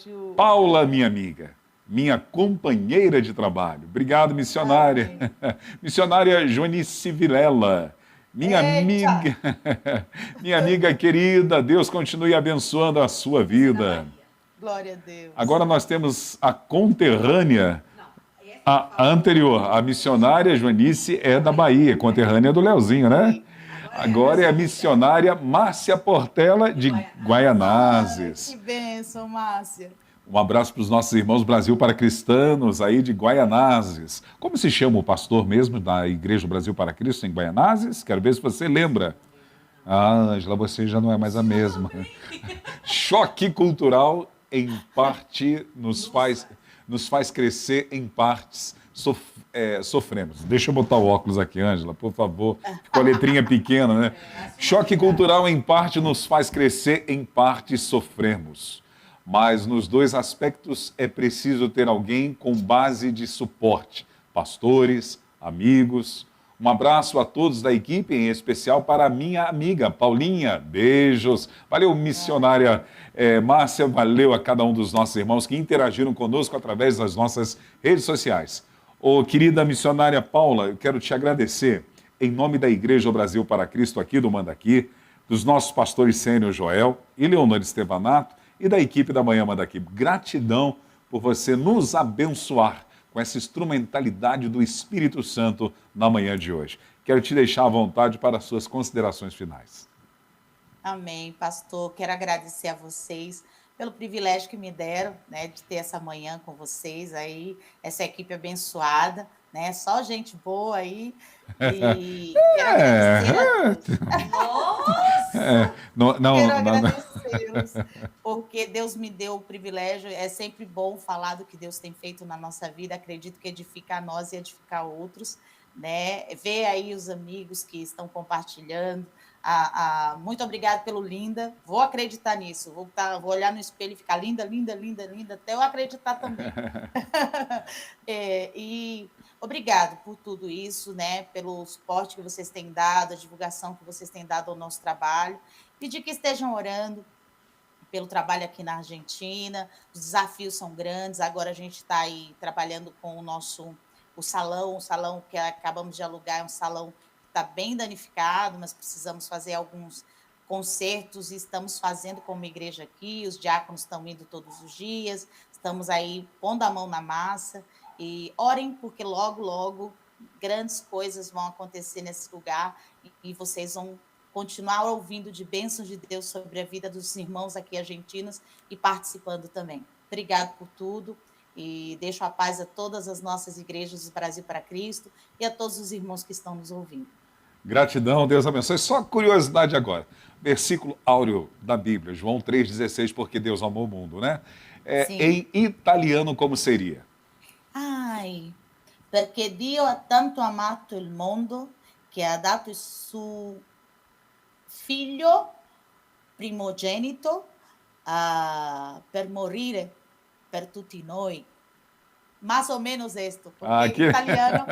Ju. Paula, minha amiga, minha companheira de trabalho. Obrigado, missionária. Missionária Joanice Vilela. Minha amiga, minha amiga querida, Deus continue abençoando a sua vida. Glória a Deus. Agora nós temos a conterrânea, a anterior, a missionária Joanice é da Bahia, conterrânea do Leozinho, né? Agora é a missionária Márcia Portela de Guaianazes. Que bênção, Márcia. Um abraço para os nossos irmãos Brasil para Cristanos aí de Guaianazes. Como se chama o pastor mesmo da Igreja do Brasil para Cristo em Guaianazes? Quero ver se você lembra. Ah, Ângela, você já não é mais a mesma. Choque cultural em parte nos faz crescer em partes, sofremos. Deixa eu botar o óculos aqui, Ângela, por favor. Ficou a letrinha pequena, né? Choque cultural em parte nos faz crescer, em parte sofremos. Mas nos dois aspectos é preciso ter alguém com base de suporte. Pastores, amigos. Um abraço a todos da equipe, em especial para a minha amiga Paulinha. Beijos. Valeu, missionária Márcia. Valeu a cada um dos nossos irmãos que interagiram conosco através das nossas redes sociais. Ô, querida missionária Paula, eu quero te agradecer em nome da Igreja Brasil para Cristo aqui do Manda Aqui, dos nossos pastores Sênio Joel e Leonor Estevanato e da equipe da Manhã Manda Aqui. Gratidão por você nos abençoar com essa instrumentalidade do Espírito Santo na manhã de hoje. Quero te deixar à vontade para as suas considerações finais. Amém, pastor. Quero agradecer a vocês pelo privilégio que me deram, né, de ter essa manhã com vocês aí, essa equipe abençoada, né? Só gente boa aí. E quero agradecer quero agradecê-los, porque Deus me deu o privilégio. É sempre bom falar do que Deus tem feito na nossa vida. Acredito que edifica a nós e edificar outros, né? Ver aí os amigos que estão compartilhando. Muito obrigada pelo linda. Vou acreditar nisso. Vou olhar no espelho e ficar linda, linda, linda, linda, até eu acreditar também. E obrigado por tudo isso, né? Pelo suporte que vocês têm dado, a divulgação que vocês têm dado ao nosso trabalho. Pedir que estejam orando pelo trabalho aqui na Argentina. Os desafios são grandes. Agora a gente está aí trabalhando com o salão que acabamos de alugar, é um salão está bem danificado, mas precisamos fazer alguns concertos e estamos fazendo como igreja aqui, os diáconos estão indo todos os dias, estamos aí pondo a mão na massa e orem porque logo, logo grandes coisas vão acontecer nesse lugar e vocês vão continuar ouvindo de bênçãos de Deus sobre a vida dos irmãos aqui argentinos e participando também. Obrigado por tudo e deixo a paz a todas as nossas igrejas do Brasil para Cristo e a todos os irmãos que estão nos ouvindo. Gratidão, Deus abençoe. Só curiosidade agora. Versículo áureo da Bíblia, João 3,16, porque Deus amou o mundo, né? Em italiano, como seria? Ai, perché Dio ha tanto amato il mondo che ha dato il suo figlio primogenito per morire per tutti noi. Más ou menos esto, porque italiano...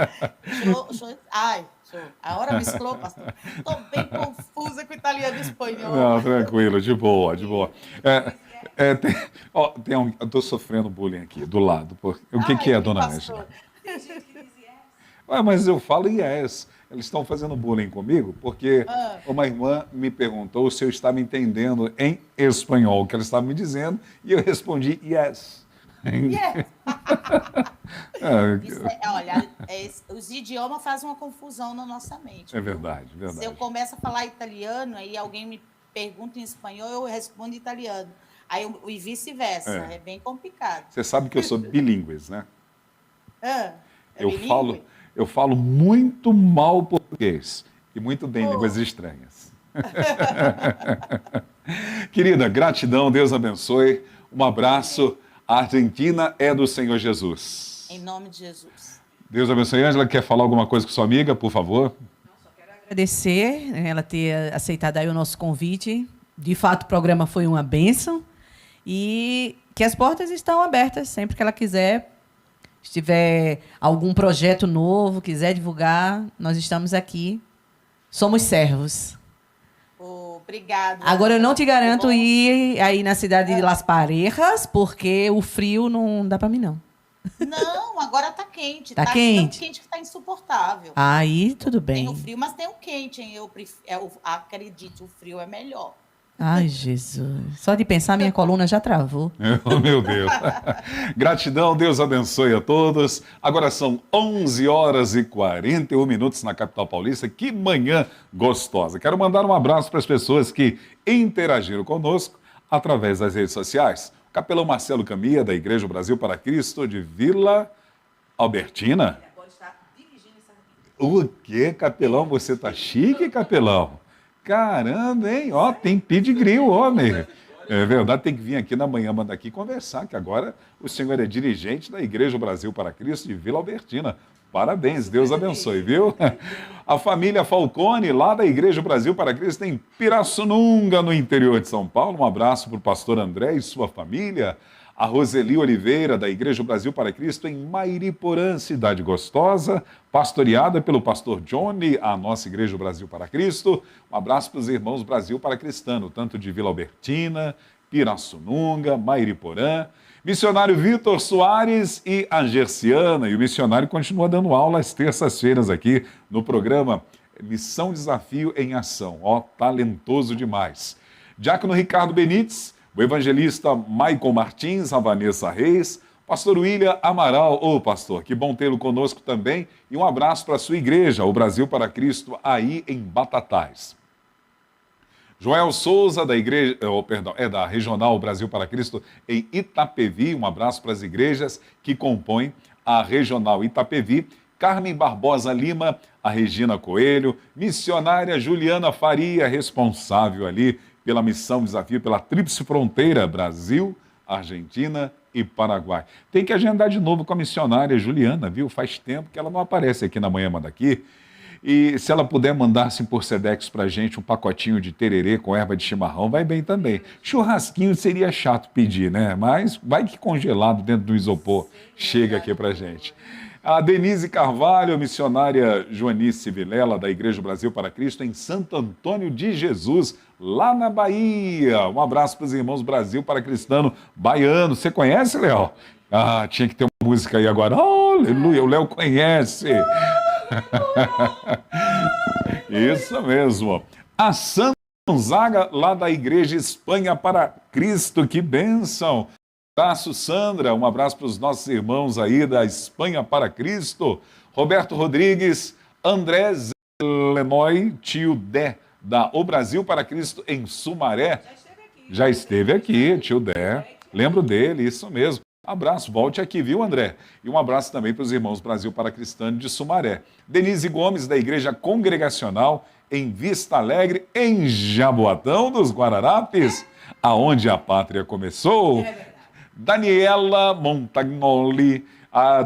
Agora mesclou, pastor. Estou bem confusa com italiano e espanhol. Não, tranquilo, de boa, de boa. Eu estou sofrendo bullying aqui, do lado. O que é, dona Ângela? Mas eu falo yes. Eles estão fazendo bullying comigo porque uma irmã me perguntou se eu estava entendendo em espanhol o que ela estava me dizendo e eu respondi yes. Yes. Olha, os idiomas fazem uma confusão na nossa mente. É verdade, verdade. Se eu começo a falar italiano, aí alguém me pergunta em espanhol, eu respondo em italiano. E vice-versa. É bem complicado. Você sabe que eu sou bilíngues, né? Bilíngue? Eu falo muito mal português e muito bem línguas estranhas. Querida, gratidão, Deus abençoe. Um abraço. A Argentina é do Senhor Jesus. Em nome de Jesus. Deus abençoe. Ângela, quer falar alguma coisa com sua amiga, por favor? Só quero agradecer ela ter aceitado aí o nosso convite. De fato, o programa foi uma bênção. E que as portas estão abertas sempre que ela quiser. Se tiver algum projeto novo, quiser divulgar, nós estamos aqui. Somos servos. Obrigada. Agora, eu não te garanto ir aí na cidade de Las Parejas, porque o frio não dá para mim, não. Não, agora tá quente. Tá quente? Tão quente que tá insuportável. Aí, tudo bem. Tem o frio, mas tem o quente, hein? Eu acredito, o frio é melhor. Ai, Jesus. Só de pensar, minha coluna já travou. Oh, meu Deus. Gratidão, Deus abençoe a todos. Agora são 11h41 na capital paulista. Que manhã gostosa. Quero mandar um abraço para as pessoas que interagiram conosco através das redes sociais. O capelão Marcelo Camia, da Igreja Brasil para Cristo, de Vila Albertina. O quê, capelão? Você tá chique, capelão? Caramba, hein? Ó, tem pedigree o homem. É verdade, tem que vir aqui na manhã, manda aqui conversar, que agora o senhor é dirigente da Igreja Brasil para Cristo de Vila Albertina. Parabéns, Deus abençoe, viu? A família Falcone, lá da Igreja Brasil para Cristo, em Pirassununga, no interior de São Paulo. Um abraço para o pastor André e sua família. A Roseli Oliveira, da Igreja Brasil para Cristo, em Mairiporã, Cidade Gostosa, pastoreada pelo pastor Johnny, a nossa Igreja Brasil para Cristo. Um abraço para os irmãos Brasil para Cristano, tanto de Vila Albertina, Pirassununga, Mairiporã. Missionário Vitor Soares e a Gerciana. E o missionário continua dando aula às terças-feiras aqui no programa Missão Desafio em Ação. Ó, talentoso demais. Diácono Ricardo Benites, o evangelista Maicon Martins, a Vanessa Reis, pastor William Amaral. Ô, pastor, que bom tê-lo conosco também. E um abraço para a sua igreja, o Brasil para Cristo, aí em Batatais. Joel Souza, da igreja, da Regional Brasil para Cristo, em Itapevi. Um abraço para as igrejas que compõem a Regional Itapevi. Carmen Barbosa Lima, a Regina Coelho, missionária Juliana Faria, responsável ali pela Missão Desafio, pela Tríplice Fronteira, Brasil, Argentina e Paraguai. Tem que agendar de novo com a missionária Juliana, viu? Faz tempo que ela não aparece aqui na Manhã Manda Aqui. E se ela puder mandar assim por Sedex pra gente um pacotinho de tererê com erva de chimarrão, vai bem também. Churrasquinho seria chato pedir, né? Mas vai que congelado dentro do isopor chega aqui pra gente. A Denise Carvalho, missionária Joanice Vilela, da Igreja Brasil para Cristo, em Santo Antônio de Jesus, lá na Bahia. Um abraço para os irmãos Brasil para Cristano baiano. Você conhece, Léo? Ah, tinha que ter uma música aí agora. Oh, aleluia, o Léo conhece. Isso mesmo. A Santa Gonzaga, lá da Igreja Espanha para Cristo, que bênção. Abraço, Sandra, um abraço para os nossos irmãos aí da Espanha para Cristo. Roberto Rodrigues, André Lenói, tio Dé, da O Brasil para Cristo em Sumaré. Já esteve aqui, tio Dé, lembro dele, isso mesmo. Abraço, volte aqui, viu, André? E um abraço também para os irmãos Brasil para Cristano de Sumaré. Denise Gomes, da Igreja Congregacional em Vista Alegre, em Jaboatão dos Guararapes, aonde a pátria começou. Daniela Montagnoli,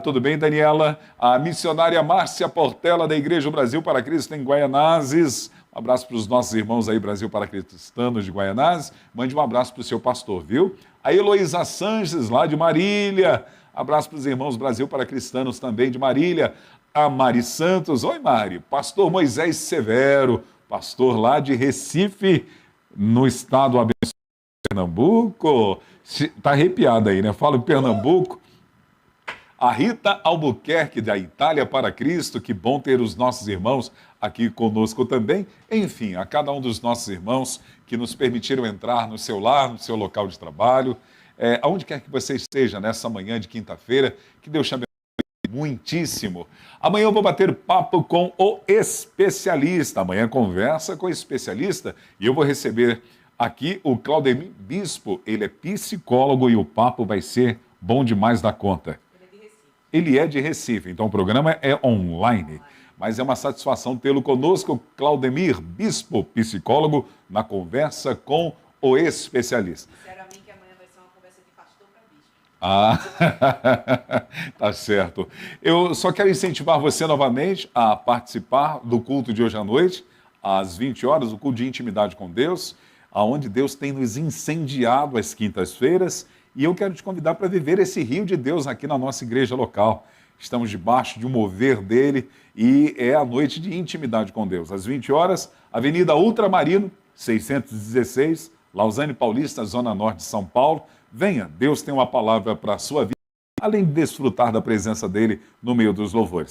tudo bem, Daniela? A missionária Márcia Portela, da Igreja Brasil para Cristo em Guaianazes. Um abraço para os nossos irmãos aí, Brasil para Cristianos de Guaianazes. Mande um abraço para o seu pastor, viu? A Heloísa Sanches, lá de Marília. Abraço para os irmãos Brasil para Cristianos também de Marília. A Mari Santos. Oi, Mari. Pastor Moisés Severo, pastor lá de Recife, no estado abençoado de Pernambuco. Está arrepiado aí, né? Fala em Pernambuco. A Rita Albuquerque, da Itália para Cristo. Que bom ter os nossos irmãos aqui conosco também. Enfim, a cada um dos nossos irmãos que nos permitiram entrar no seu lar, no seu local de trabalho, aonde quer que você esteja nessa manhã de quinta-feira, que Deus te abençoe muitíssimo. Amanhã eu vou bater papo com o especialista. Amanhã conversa com o especialista e eu vou receber aqui o Claudemir Bispo. Ele é psicólogo e o papo vai ser bom demais da conta. Ele é de Recife, então o programa é online. Mas é uma satisfação tê-lo conosco, Claudemir Bispo, psicólogo, na conversa com o especialista. Disseram a mim que amanhã vai ser uma conversa de pastor para bispo. Tá certo. Eu só quero incentivar você novamente a participar do culto de hoje à noite, às 20 horas, o culto de intimidade com Deus, aonde Deus tem nos incendiado às quintas-feiras, e eu quero te convidar para viver esse rio de Deus aqui na nossa igreja local. Estamos debaixo de um mover dele e é a noite de intimidade com Deus. Às 20 horas, Avenida Ultramarino, 616, Lausanne Paulista, Zona Norte de São Paulo. Venha, Deus tem uma palavra para a sua vida, além de desfrutar da presença dele no meio dos louvores.